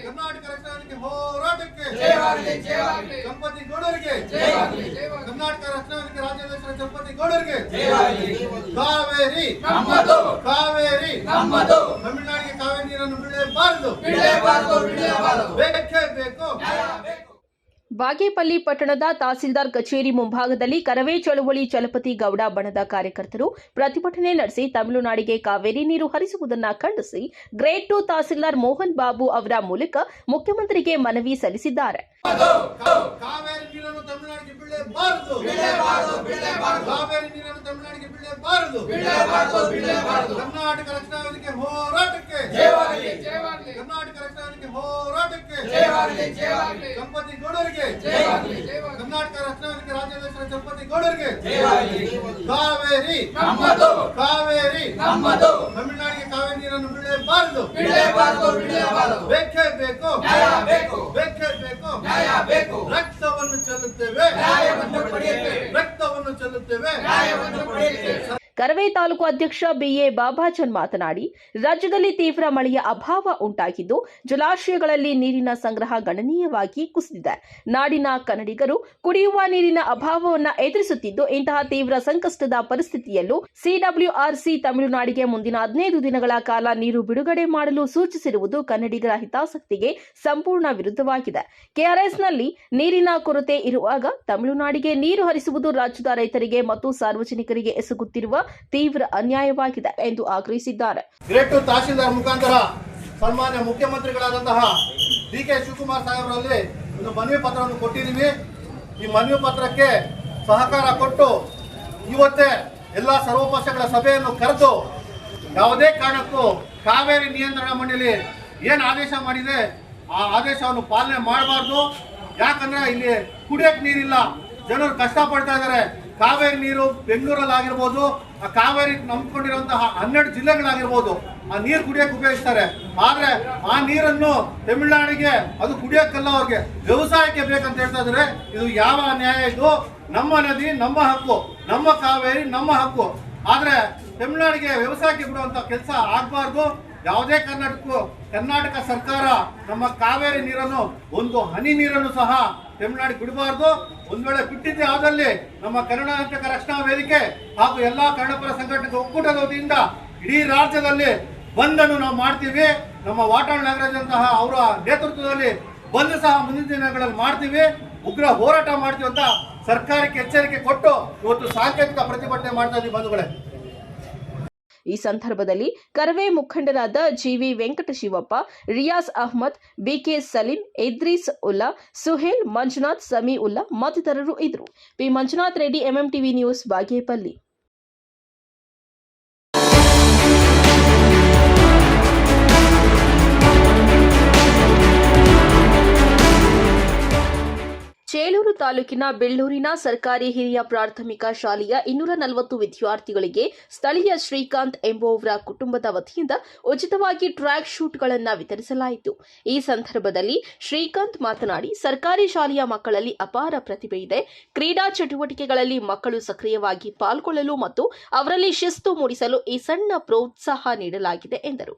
[SPEAKER 6] ಕರ್ನಾಟಕ ರಕ್ಷಣಾ ವೇದಿಕೆ ಹೋರಾಟಕ್ಕೆ, ಸಂಪತ್ತಿ ಗೌಡರಿಗೆ, ಕರ್ನಾಟಕ ರಕ್ಷಣಾ ವೇದಿಕೆ ರಾಜ್ಯಾಧ್ಯಕ್ಷರ ಸಂಪತ್ತಿ ಗೌಡರಿಗೆ. ಕಾವೇರಿ ಕಾವೇರಿ ತಮಿಳುನಾಡಿಗೆ ಕಾವೇರಿ ನೀರನ್ನು ಬಿಡಲೇಬಾರದು, ಬೇಕೇ ಬೇಕು.
[SPEAKER 7] ಬಾಗೇಪಲ್ಲಿ ಪಟ್ಟಣದ ತಹಸೀಲ್ದಾರ್ ಕಚೇರಿ ಮುಂಭಾಗದಲ್ಲಿ ಕರವೇ ಚಳವಳಿ ಚಲಪತಿ ಗೌಡ ಬಣದ ಕಾರ್ಯಕರ್ತರು ಪ್ರತಿಭಟನೆ ನಡೆಸಿ ತಮಿಳುನಾಡಿಗೆ ಕಾವೇರಿ ನೀರು ಹರಿಸುವುದನ್ನು ಖಂಡಿಸಿ ಗ್ರೇಡ್ 2 ತಹಸೀಲ್ದಾರ್ ಮೋಹನ್ ಬಾಬು ಅವರ ಮೂಲಕ ಮುಖ್ಯಮಂತ್ರಿಗೆ ಮನವಿ ಸಲ್ಲಿಸಿದ್ದಾರೆ.
[SPEAKER 6] ಕಾವೇರಿ ನೀರನ್ನು ತಮಿಳುನಾಡಿಗೆ ಬಿಡಲೇಬಾರದು, ಕಾವೇರಿ ನೀರನ್ನು ತಮಿಳುನಾಡಿಗೆ ಬಿಡಲೇಬಾರದು. ಕರ್ನಾಟಕ ರಕ್ಷಣಾ ವೇದಿಕೆ ಹೋರಾಟಕ್ಕೆ, ಕರ್ನಾಟಕ ರಕ್ಷಣಾ ವೇದಿಕೆ ಹೋರಾಟಕ್ಕೆ, ಸಂಪತ್ತಿ ಗೌಡರಿಗೆ, ಕರ್ನಾಟಕ ರಕ್ಷಣಾ ವೇದಿಕೆ ರಾಜ್ಯಾಧ್ಯಕ್ಷರ ಸಂಪತ್ತಿ ಗೌಡರಿಗೆ. ಕಾವೇರಿ ಕಾವೇರಿ ತಮಿಳುನಾಡಿಗೆ ಕಾವೇರಿ ನೀರನ್ನು ಬಿಡಲೇಬಾರದು, ಬೇಕೇ ಬೇಕು, ಬೇಕೇ ಬೇಕು. ರಕ್ತವನ್ನು ಚೆಲ್ಲುತ್ತೇವೆ, ರಕ್ತವನ್ನು ಚೆಲ್ಲುತ್ತೇವೆ.
[SPEAKER 7] ಕರವೇ ತಾಲೂಕು ಅಧ್ಯಕ್ಷ ಬಿಎ ಬಾಬಾಜನ್ ಮಾತನಾಡಿ, ರಾಜ್ಯದಲ್ಲಿ ತೀವ್ರ ಮಳೆಯ ಅಭಾವ ಉಂಟಾಗಿದ್ದು ಜಲಾಶಯಗಳಲ್ಲಿ ನೀರಿನ ಸಂಗ್ರಹ ಗಣನೀಯವಾಗಿ ಕುಸಿದಿದೆ. ನಾಡಿನ ಕನ್ನಡಿಗರು ಕುಡಿಯುವ ನೀರಿನ ಅಭಾವವನ್ನು ಎದುರಿಸುತ್ತಿದ್ದು ಇಂತಹ ತೀವ್ರ ಸಂಕಷ್ಟದ ಪರಿಸ್ಥಿತಿಯಲ್ಲೂ ಸಿಡಬ್ಲ್ಯೂಆರ್ಸಿ ತಮಿಳುನಾಡಿಗೆ ಮುಂದಿನ 15 ದಿನಗಳ ಕಾಲ ನೀರು ಬಿಡುಗಡೆ ಮಾಡಲು ಸೂಚಿಸಿರುವುದು ಕನ್ನಡಿಗರ ಹಿತಾಸಕ್ತಿಗೆ ಸಂಪೂರ್ಣ ವಿರುದ್ಧವಾಗಿದೆ. ಕೆಆರ್ಎಸ್ನಲ್ಲಿ ನೀರಿನ ಕೊರತೆ ಇರುವಾಗ ತಮಿಳುನಾಡಿಗೆ ನೀರು ಹರಿಸುವುದು ರಾಜ್ಯದ ರೈತರಿಗೆ ಮತ್ತು ಸಾರ್ವಜನಿಕರಿಗೆ ಎಸಗುತ್ತಿರುವ ತೀವ್ರ ಅನ್ಯಾಯವಾಗಿದೆ ಎಂದು ಆಗ್ರಹಿಸಿದ್ದಾರೆ.
[SPEAKER 6] ಗ್ರೇಟ್ 2 ತಹಸೀಲ್ದಾರ್ ಮುಖಾಂತರ ಸನ್ಮಾನ್ಯ ಮುಖ್ಯಮಂತ್ರಿಗಳಾದಂತಹ DK ಶಿವಕುಮಾರ್ ಸಾಹೇಬರಲ್ಲಿ ಒಂದು ಮನವಿ ಪತ್ರವನ್ನು ಕೊಟ್ಟಿದ್ದೀವಿ. ಈ ಮನವಿ ಪತ್ರಕ್ಕೆ ಸಹಕಾರ ಕೊಟ್ಟು ಇವತ್ತೇ ಎಲ್ಲ ಸರ್ವಪಕ್ಷಗಳ ಸಭೆಯನ್ನು ಕರೆದು ಯಾವುದೇ ಕಾರಣಕ್ಕೂ ಕಾವೇರಿ ನಿಯಂತ್ರಣ ಮಂಡಳಿ ಏನು ಆದೇಶ ಮಾಡಿದೆ ಆ ಆದೇಶವನ್ನು ಪಾಲನೆ ಮಾಡಬಾರ್ದು. ಯಾಕಂದ್ರೆ ಇಲ್ಲಿ ಕುಡಿಯಕ್ಕೆ ನೀರಿಲ್ಲ, ಜನರು ಕಷ್ಟಪಡ್ತಾ ಇದ್ದಾರೆ. ಕಾವೇರಿ ನೀರು ಬೆಂಗಳೂರಲ್ಲಿ ಆಗಿರ್ಬೋದು, ಆ ಕಾವೇರಿ ನಂಬ್ಕೊಂಡಿರುವಂತಹ 12 ಜಿಲ್ಲೆಗಳಾಗಿರ್ಬೋದು, ಆ ನೀರು ಕುಡಿಯಕ್ಕೆ ಉಪಯೋಗಿಸ್ತಾರೆ. ಆದ್ರೆ ಆ ನೀರನ್ನು ತಮಿಳುನಾಡಿಗೆ ಅದು ಕುಡಿಯಕ್ಕಲ್ಲ, ಅವ್ರಿಗೆ ವ್ಯವಸಾಯಕ್ಕೆ ಬೇಕಂತ ಹೇಳ್ತಾ ಇದ್ದಾರೆ. ಇದು ಯಾವ ನ್ಯಾಯ? ಇದು ನಮ್ಮ ನದಿ, ನಮ್ಮ ಹಕ್ಕು, ನಮ್ಮ ಕಾವೇರಿ ನಮ್ಮ ಹಕ್ಕು. ಆದ್ರೆ ತಮಿಳುನಾಡಿಗೆ ವ್ಯವಸಾಯಕ್ಕೆ ಬಿಡುವಂತ ಕೆಲಸ ಆಗಬಾರ್ದು. ಯಾವುದೇ ಕರ್ನಾಟಕ ಸರ್ಕಾರ ನಮ್ಮ ಕಾವೇರಿ ನೀರನ್ನು ಒಂದು ಹನಿ ನೀರನ್ನು ಸಹ ತಮಿಳುನಾಡಿಗೆ ಬಿಡಬಾರ್ದು. ಒಂದ್ ವೇಳೆ ಬಿಟ್ಟಿದ್ದೆ ಆದಲ್ಲಿ ನಮ್ಮ ಕರ್ನಾಟಕ ರಕ್ಷಣಾ ವೇದಿಕೆ ಹಾಗೂ ಎಲ್ಲಾ ಕನ್ನಡಪರ ಸಂಘಟನೆಗಳ ಒಕ್ಕೂಟದ ವತಿಯಿಂದ ಇಡೀ ರಾಜ್ಯದಲ್ಲಿ ಬಂದ್ ಅನ್ನು ನಾವು ಮಾಡ್ತೀವಿ. ನಮ್ಮ ವಾಟಾಳ್ ನಾಗರಾಜ್ ಅಂತಹ ಅವರ ನೇತೃತ್ವದಲ್ಲಿ ಬಂದ್ ಸಹ ಮುಂದಿನ ದಿನಗಳಲ್ಲಿ ಮಾಡ್ತೀವಿ. ಉಗ್ರ ಹೋರಾಟ ಮಾಡ್ತೀವಿ ಅಂತ ಸರ್ಕಾರಕ್ಕೆ ಎಚ್ಚರಿಕೆ ಕೊಟ್ಟು ಇವತ್ತು ಸಾಂಕೇತಿಕ ಪ್ರತಿಭಟನೆ ಮಾಡ್ತಾ ಇದ್ದೀವಿ ಬಂಧುಗಳೇ.
[SPEAKER 7] ಈ ಸಂದರ್ಭದಲ್ಲಿ ಕರವೇ ಮುಖಂಡರಾದ GV ವೆಂಕಟಶಿವಪ್ಪ, ರಿಯಾಜ್ ಅಹ್ಮದ್, BK ಸಲೀಂ, ಇದ್ರೀಸ್ ಉಲ್ಲಾ, ಸುಹೇಲ್, ಮಂಜುನಾಥ್, ಸಮೀ ಉಲ್ಲಾ ಮತ್ತಿತರರು ಇದ್ದರು. P Manjunath Reddy, MMTV news, Bagepalli. Cheluru ತಾಲೂಕಿನ ಬೆಳ್ಳೂರಿನ ಸರ್ಕಾರಿ ಹಿರಿಯ ಪ್ರಾಥಮಿಕ ಶಾಲೆಯ 240 ವಿದ್ಯಾರ್ಥಿಗಳಿಗೆ ಸ್ಥಳೀಯ ಶ್ರೀಕಾಂತ್ ಎಂಬುವವರ ಕುಟುಂಬದ ವತಿಯಿಂದ ಉಚಿತವಾಗಿ ಟ್ರ್ಯಾಕ್ ಶೂಟ್ಗಳನ್ನು ವಿತರಿಸಲಾಯಿತು. ಈ ಸಂದರ್ಭದಲ್ಲಿ ಶ್ರೀಕಾಂತ್ ಮಾತನಾಡಿ, ಸರ್ಕಾರಿ ಶಾಲೆಯ ಮಕ್ಕಳಲ್ಲಿ ಅಪಾರ ಪ್ರತಿಭೆ ಇದೆ. ಕ್ರೀಡಾ ಚಟುವಟಿಕೆಗಳಲ್ಲಿ ಮಕ್ಕಳು ಸಕ್ರಿಯವಾಗಿ ಪಾಲ್ಗೊಳ್ಳಲು ಮತ್ತು ಅವರಲ್ಲಿ ಶಿಸ್ತು ಮೂಡಿಸಲು ಈ ಸಣ್ಣ ಪ್ರೋತ್ಸಾಹ ನೀಡಲಾಗಿದೆ ಎಂದರು.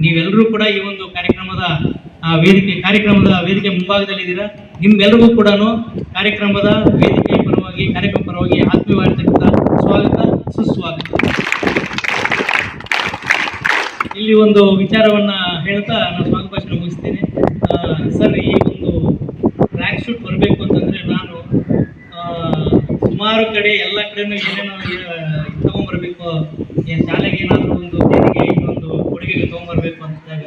[SPEAKER 3] ನೀವೆಲ್ಲರೂ ಕೂಡ ಈ ಒಂದು ಕಾರ್ಯಕ್ರಮದ ವೇದಿಕೆ ಮುಂಭಾಗದಲ್ಲಿದ್ದೀರಾ. ನಿಮ್ಗೆಲ್ಲರಿಗೂ ಕೂಡ ಕಾರ್ಯಕ್ರಮದ ವೇದಿಕೆ ಪರವಾಗಿ ಕಾರ್ಯಕ್ರಮ ಪರವಾಗಿ ಆತ್ಮೀಯವಾಗಿರ್ತಕ್ಕಂಥ ಸ್ವಾಗತ, ಸುಸ್ವಾಗತ. ಇಲ್ಲಿ ಒಂದು ವಿಚಾರವನ್ನ ಹೇಳ್ತಾ ನಾನು ಸ್ವಾಗತ ಭಾಷಣ ಮುಗಿಸ್ತೇನೆ. ಸರ್, ಈ ಒಂದು ಟ್ರ್ಯಾಕ್ ಶೂಟ್ ಬರಬೇಕು ಅಂತಂದ್ರೆ ನಾನು ಸುಮಾರು ಕಡೆ ಎಲ್ಲ ಕಡೆನೂ ಏನೇನೋ ತಗೊಂಡ್ಬರ್ಬೇಕು, ಶಾಲೆಗೆ ಏನಾದರೂ ಒಂದು ದೇಣಿಗೆ ಇನ್ನೊಂದು ಕೊಡುಗೆಗೆ ತಗೊಂಡ್ಬರ್ಬೇಕು ಅಂತಾಗ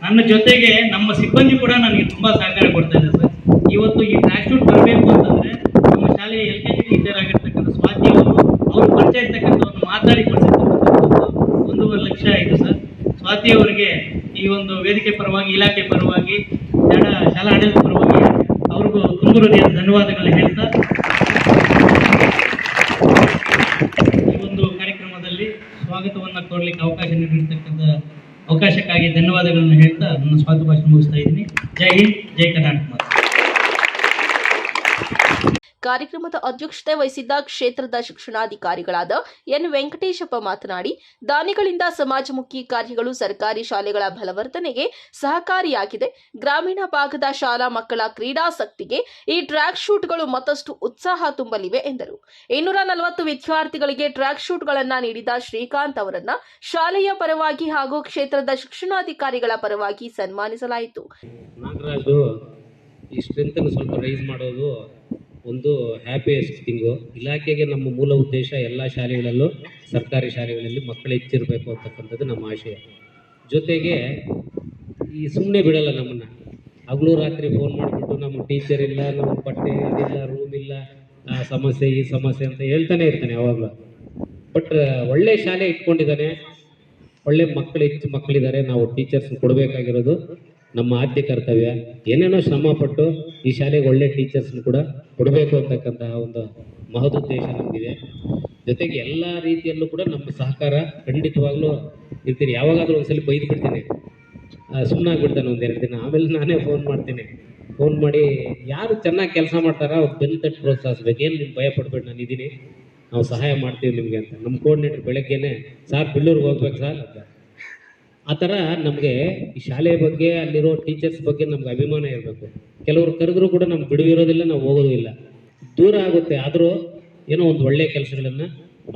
[SPEAKER 3] ನನ್ನ ಜೊತೆಗೆ ನಮ್ಮ ಸಿಬ್ಬಂದಿ ಕೂಡ ನನಗೆ ತುಂಬಾ ಸಹಕಾರ ಕೊಡ್ತಾ ಇದೆ ಸರ್. ಇವತ್ತು ಈ ಟ್ರ್ಯಾಕ್ ಶೂಟ್ ಬರಬೇಕು ಅಂತಂದ್ರೆ ನಮ್ಮ ಶಾಲೆಯ LKG ಟೀಚರ್ ಆಗಿರ್ತಕ್ಕಂಥ ಸ್ವಾತಿ ಅವರು ಪರಿಚಯ ಇರ್ತಕ್ಕಂಥವ್ರನ್ನ ಮಾತಾಡಿ ಕೊಡ್ಸಿರ್ತಕ್ಕಂಥದ್ದು 1.5 ಲಕ್ಷ ಆಯಿತು ಸರ್. ಸ್ವಾತಿ ಅವರಿಗೆ ಈ ಒಂದು ವೇದಿಕೆ ಪರವಾಗಿ, ಇಲಾಖೆ ಪರವಾಗಿ, ಶಾಲಾ ಆಡಳಿತ ಪರವಾಗಿ ಅವ್ರಿಗೂ ತುಂಬ ಹೃದಯದ ಧನ್ಯವಾದಗಳನ್ನ ಹೇಳ್ತಾ ಈ ಒಂದು ಕಾರ್ಯಕ್ರಮದಲ್ಲಿ ಸ್ವಾಗತವನ್ನು ಕೋರ್ಲಿಕ್ಕೆ ಅವಕಾಶ ನೀಡಿರ್ತಕ್ಕಂಥ ಅವಕಾಶಕ್ಕಾಗಿ ಧನ್ಯವಾದಗಳನ್ನು ಹೇಳ್ತಾ ನನ್ನ ಸ್ವಾಗತ ಭಾಷಣ ಮುಗಿಸ್ತಾ ಇದ್ದೀನಿ. ಜೈ ಹಿಂದ್, ಜೈ ಕರ್ನಾಟಕ.
[SPEAKER 7] ಕಾರ್ಯಕ್ರಮದ ಅಧ್ಯಕ್ಷತೆ ವಹಿಸಿದ್ದ ಕ್ಷೇತ್ರದ ಶಿಕ್ಷಣಾಧಿಕಾರಿಗಳಾದ N ವೆಂಕಟೇಶಪ್ಪ ಮಾತನಾಡಿ, ದಾನಿಗಳಿಂದ ಸಮಾಜಮುಖಿ ಕಾರ್ಯಗಳು ಸರ್ಕಾರಿ ಶಾಲೆಗಳ ಬಲವರ್ಧನೆಗೆ ಸಹಕಾರಿಯಾಗಿದೆ. ಗ್ರಾಮೀಣ ಭಾಗದ ಶಾಲಾ ಮಕ್ಕಳ ಕ್ರೀಡಾಸಕ್ತಿಗೆ ಈ ಟ್ರ್ಯಾಕ್ ಶೂಟ್ಗಳು ಮತ್ತಷ್ಟು ಉತ್ಸಾಹ ತುಂಬಲಿವೆ ಎಂದರು. 240 ವಿದ್ಯಾರ್ಥಿಗಳಿಗೆ ಟ್ರ್ಯಾಕ್ ಶೂಟ್ಗಳನ್ನು ನೀಡಿದ ಶ್ರೀಕಾಂತ್ ಅವರನ್ನ ಶಾಲೆಯ ಪರವಾಗಿ ಹಾಗೂ ಕ್ಷೇತ್ರದ ಶಿಕ್ಷಣಾಧಿಕಾರಿಗಳ ಪರವಾಗಿ ಸನ್ಮಾನಿಸಲಾಯಿತು.
[SPEAKER 3] ನಾಗರಾಜು ಈ ಸ್ಟ್ರೆಂತ್ ಅನ್ನು ಸ್ವಲ್ಪ ರೈಸ್ ಮಾಡೋದು ಒಂದು ಹ್ಯಾಪಿಯೆಸ್ಟ್ ಥಿಂಗು. ಇಲಾಖೆಗೆ ನಮ್ಮ ಮೂಲ ಉದ್ದೇಶ ಎಲ್ಲ ಶಾಲೆಗಳಲ್ಲೂ, ಸರ್ಕಾರಿ ಶಾಲೆಗಳಲ್ಲಿ ಮಕ್ಕಳು ಹೆಚ್ಚಿರಬೇಕು ಅಂತಕ್ಕಂಥದ್ದು ನಮ್ಮ ಆಶಯ. ಜೊತೆಗೆ ಈ ಸುಮ್ಮನೆ ಬಿಡಲ್ಲ ನಮ್ಮನ್ನು. ಹಗಲು ರಾತ್ರಿ ಫೋನ್ ಮಾಡಿಬಿಟ್ಟು ನಮ್ಮ ಟೀಚರ್ ಇಲ್ಲ, ನಮ್ಮ ಬಟ್ಟೆ ಇದಿಲ್ಲ, ರೂಮ್ ಇಲ್ಲ, ಸಮಸ್ಯೆ ಈ ಸಮಸ್ಯೆ ಅಂತ ಹೇಳ್ತಾನೆ ಇರ್ತಾನೆ ಯಾವಾಗಲೂ. ಬಟ್ ಒಳ್ಳೆ ಶಾಲೆ ಇಟ್ಕೊಂಡಿದ್ದಾನೆ, ಒಳ್ಳೆ ಹೆಚ್ಚು ಮಕ್ಕಳಿದ್ದಾರೆ. ನಾವು ಟೀಚರ್ಸ್ ಕೊಡಬೇಕಾಗಿರೋದು ನಮ್ಮ ಆದ್ಯ ಕರ್ತವ್ಯ. ಏನೇನೋ ಶ್ರಮಪಟ್ಟು ಈ ಶಾಲೆಗೆ ಒಳ್ಳೆ ಟೀಚರ್ಸ್ನ ಕೂಡ ಕೊಡಬೇಕು ಅಂತಕ್ಕಂತಹ ಒಂದು ಮಹದುದ್ದೇಶ ನಮಗಿದೆ. ಜೊತೆಗೆ ಎಲ್ಲ ರೀತಿಯಲ್ಲೂ ಕೂಡ ನಮ್ಮ ಸಹಕಾರ ಖಂಡಿತವಾಗ್ಲೂ ಇರ್ತೀನಿ. ಯಾವಾಗಾದರೂ ಒಂದ್ಸಲಿ ಬೈದು ಬಿಡ್ತೀನಿ, ಸುಮ್ಮನಾಗ್ಬಿಡ್ತಾನೆ 1-2 ದಿನ. ಆಮೇಲೆ ನಾನೇ ಫೋನ್ ಮಾಡ್ತೀನಿ. ಫೋನ್ ಮಾಡಿ ಯಾರು ಚೆನ್ನಾಗಿ ಕೆಲಸ ಮಾಡ್ತಾರೋ ಅವ್ರು ಬೆನ್ನು ತಟ್ಟು ಪ್ರೋತ್ಸಾಹಿಸ್ಬೇಕು. ಏನು ನೀವು ಭಯ ಪಡ್ಬೇಡಿ, ನಾನು ಇದ್ದೀನಿ, ನಾವು ಸಹಾಯ ಮಾಡ್ತೀವಿ ನಿಮಗೆ ಅಂತ. ನಮ್ಮ ಕೋಆರ್ಡಿನೇಟರ್ ಬೆಳಗ್ಗೆನೆ, ಸಾರ್ ಬಿಲ್ಲೂರಿಗೆ ಹೋಗ್ಬೇಕು ಸರ್ ಅಂತ. ಆ ಥರ ನಮಗೆ ಈ ಶಾಲೆಯ ಬಗ್ಗೆ, ಅಲ್ಲಿರೋ ಟೀಚರ್ಸ್ ಬಗ್ಗೆ ನಮ್ಗೆ ಅಭಿಮಾನ ಇರಬೇಕು. ಕೆಲವರು ಕರೆದ್ರೂ ಕೂಡ ನಮ್ಗೆ ಬಿಡುವಿರೋದಿಲ್ಲ, ನಾವು ಹೋಗೋದು ಇಲ್ಲ, ದೂರ ಆಗುತ್ತೆ. ಆದರೂ ಏನೋ ಒಂದು ಒಳ್ಳೆಯ ಕೆಲಸಗಳನ್ನು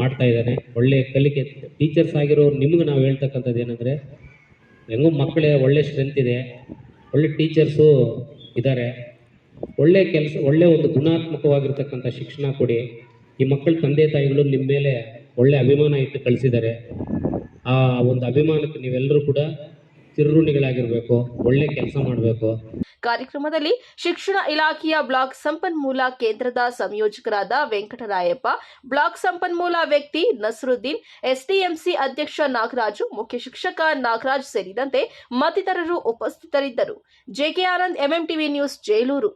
[SPEAKER 3] ಮಾಡ್ತಾ ಇದ್ದಾನೆ, ಒಳ್ಳೆಯ ಕಲಿಕೆ. ಟೀಚರ್ಸ್ ಆಗಿರೋರು ನಿಮ್ಗೆ ನಾವು ಹೇಳ್ತಕ್ಕಂಥದ್ದು ಏನಂದರೆ, ಹೆಂಗೋ ಮಕ್ಕಳೇ ಒಳ್ಳೆ ಸ್ಟ್ರೆಂತ್ ಇದೆ, ಒಳ್ಳೆ ಟೀಚರ್ಸು ಇದ್ದಾರೆ, ಒಳ್ಳೆ ಕೆಲಸ, ಒಳ್ಳೆ ಒಂದು ಗುಣಾತ್ಮಕವಾಗಿರ್ತಕ್ಕಂಥ ಶಿಕ್ಷಣ ಕೊಡಿ. ಈ ಮಕ್ಕಳ ತಂದೆ ತಾಯಿಗಳು ನಿಮ್ಮ ಮೇಲೆ ಒಳ್ಳೆ ಅಭಿಮಾನ ಇಟ್ಟು ಕಳಿಸಿದ್ದಾರೆ. ಆ ಒಂದು ಅಭಿಮಾನಕ್ಕೆ ನೀವೆಲ್ಲರೂ ಕೂಡ ಚಿರಋಣಿಗಳಾಗಿರಬೇಕು, ಒಳ್ಳೆ ಕೆಲಸ ಮಾಡಬೇಕು.
[SPEAKER 7] ಕಾರ್ಯಕ್ರಮದಲ್ಲಿ ಶಿಕ್ಷಣ ಇಲಾಖೆಯ ಬ್ಲಾಕ್ ಸಂಪನ್ಮೂಲ ಕೇಂದ್ರದ ಸಂಯೋಜಕರಾದ ವೆಂಕಟರಾಯಪ್ಪ, ಬ್ಲಾಕ್ ಸಂಪನ್ಮೂಲ ವ್ಯಕ್ತಿ ನಸರುದ್ದೀನ್, ಎಸ್ಡಿಎಂಸಿ ಅಧ್ಯಕ್ಷ ನಾಗರಾಜು, ಮುಖ್ಯ ಶಿಕ್ಷಕ ನಾಗರಾಜ್ ಸೇರಿದಂತೆ ಮತ್ತಿತರರು ಉಪಸ್ಥಿತರಿದ್ದರು. JK Anand, MMTV news, Jeluru.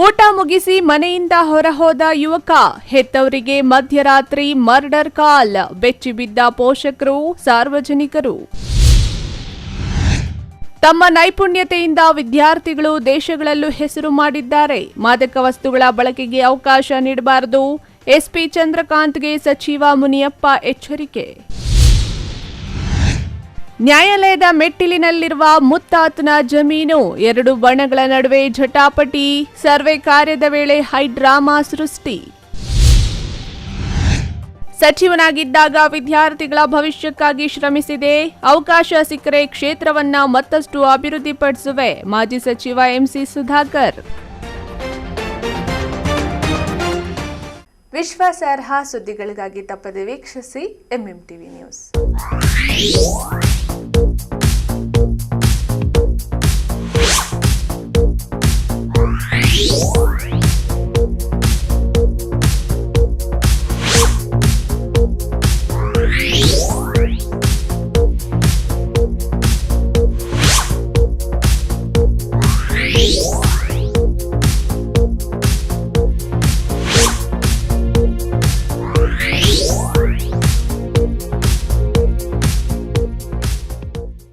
[SPEAKER 1] ಊಟ ಮುಗಿಸಿ ಮನೆಯಿಂದ ಹೊರಹೋದ ಯುವಕ, ಹೆತ್ತವರಿಗೆ ಮಧ್ಯರಾತ್ರಿ ಮರ್ಡರ್ ಕಾಲ್, ಬೆಚ್ಚಿಬಿದ್ದ ಪೋಷಕರು, ಸಾರ್ವಜನಿಕರು. ತಮ್ಮ ನೈಪುಣ್ಯತೆಯಿಂದ ವಿದ್ಯಾರ್ಥಿಗಳು ದೇಶಗಳಲ್ಲೂ ಹೆಸರು ಮಾಡಿದ್ದಾರೆ. ಮಾದಕ ವಸ್ತುಗಳ ಬಳಕೆಗೆ ಅವಕಾಶ ನೀಡಬಾರದು. ಎಸ್ಪಿ ಚಂದ್ರಕಾಂತ್ಗೆ ಸಚಿವ ಮುನಿಯಪ್ಪ ಎಚ್ಚರಿಕೆ. ನ್ಯಾಯಾಲಯದ ಮೆಟ್ಟಿಲಿನಲ್ಲಿರುವ ಮುತ್ತಾತನ ಜಮೀನು, 2 ಬಣಗಳ ನಡುವೆ ಝಟಾಪಟಿ, ಸರ್ವೆ ಕಾರ್ಯದ ವೇಳೆ ಹೈಡ್ರಾಮಾ ಸೃಷ್ಟಿ. ಸಚಿವನಾಗಿದ್ದಾಗ ವಿದ್ಯಾರ್ಥಿಗಳ ಭವಿಷ್ಯಕ್ಕಾಗಿ ಶ್ರಮಿಸಿದೆ. ಅವಕಾಶ ಸಿಕ್ಕರೆ ಕ್ಷೇತ್ರವನ್ನ ಮತ್ತಷ್ಟು ಅಭಿವೃದ್ಧಿಪಡಿಸುವೆ. ಮಾಜಿ ಸಚಿವ ಎಂಸಿ ಸುಧಾಕರ್. ವಿಶ್ವಾಸಾರ್ಹ ಸುದ್ದಿಗಳಿಗಾಗಿ ತಪ್ಪದೆ ವೀಕ್ಷಿಸಿ ಎಂಎಂಟಿವಿ ನ್ಯೂಸ್.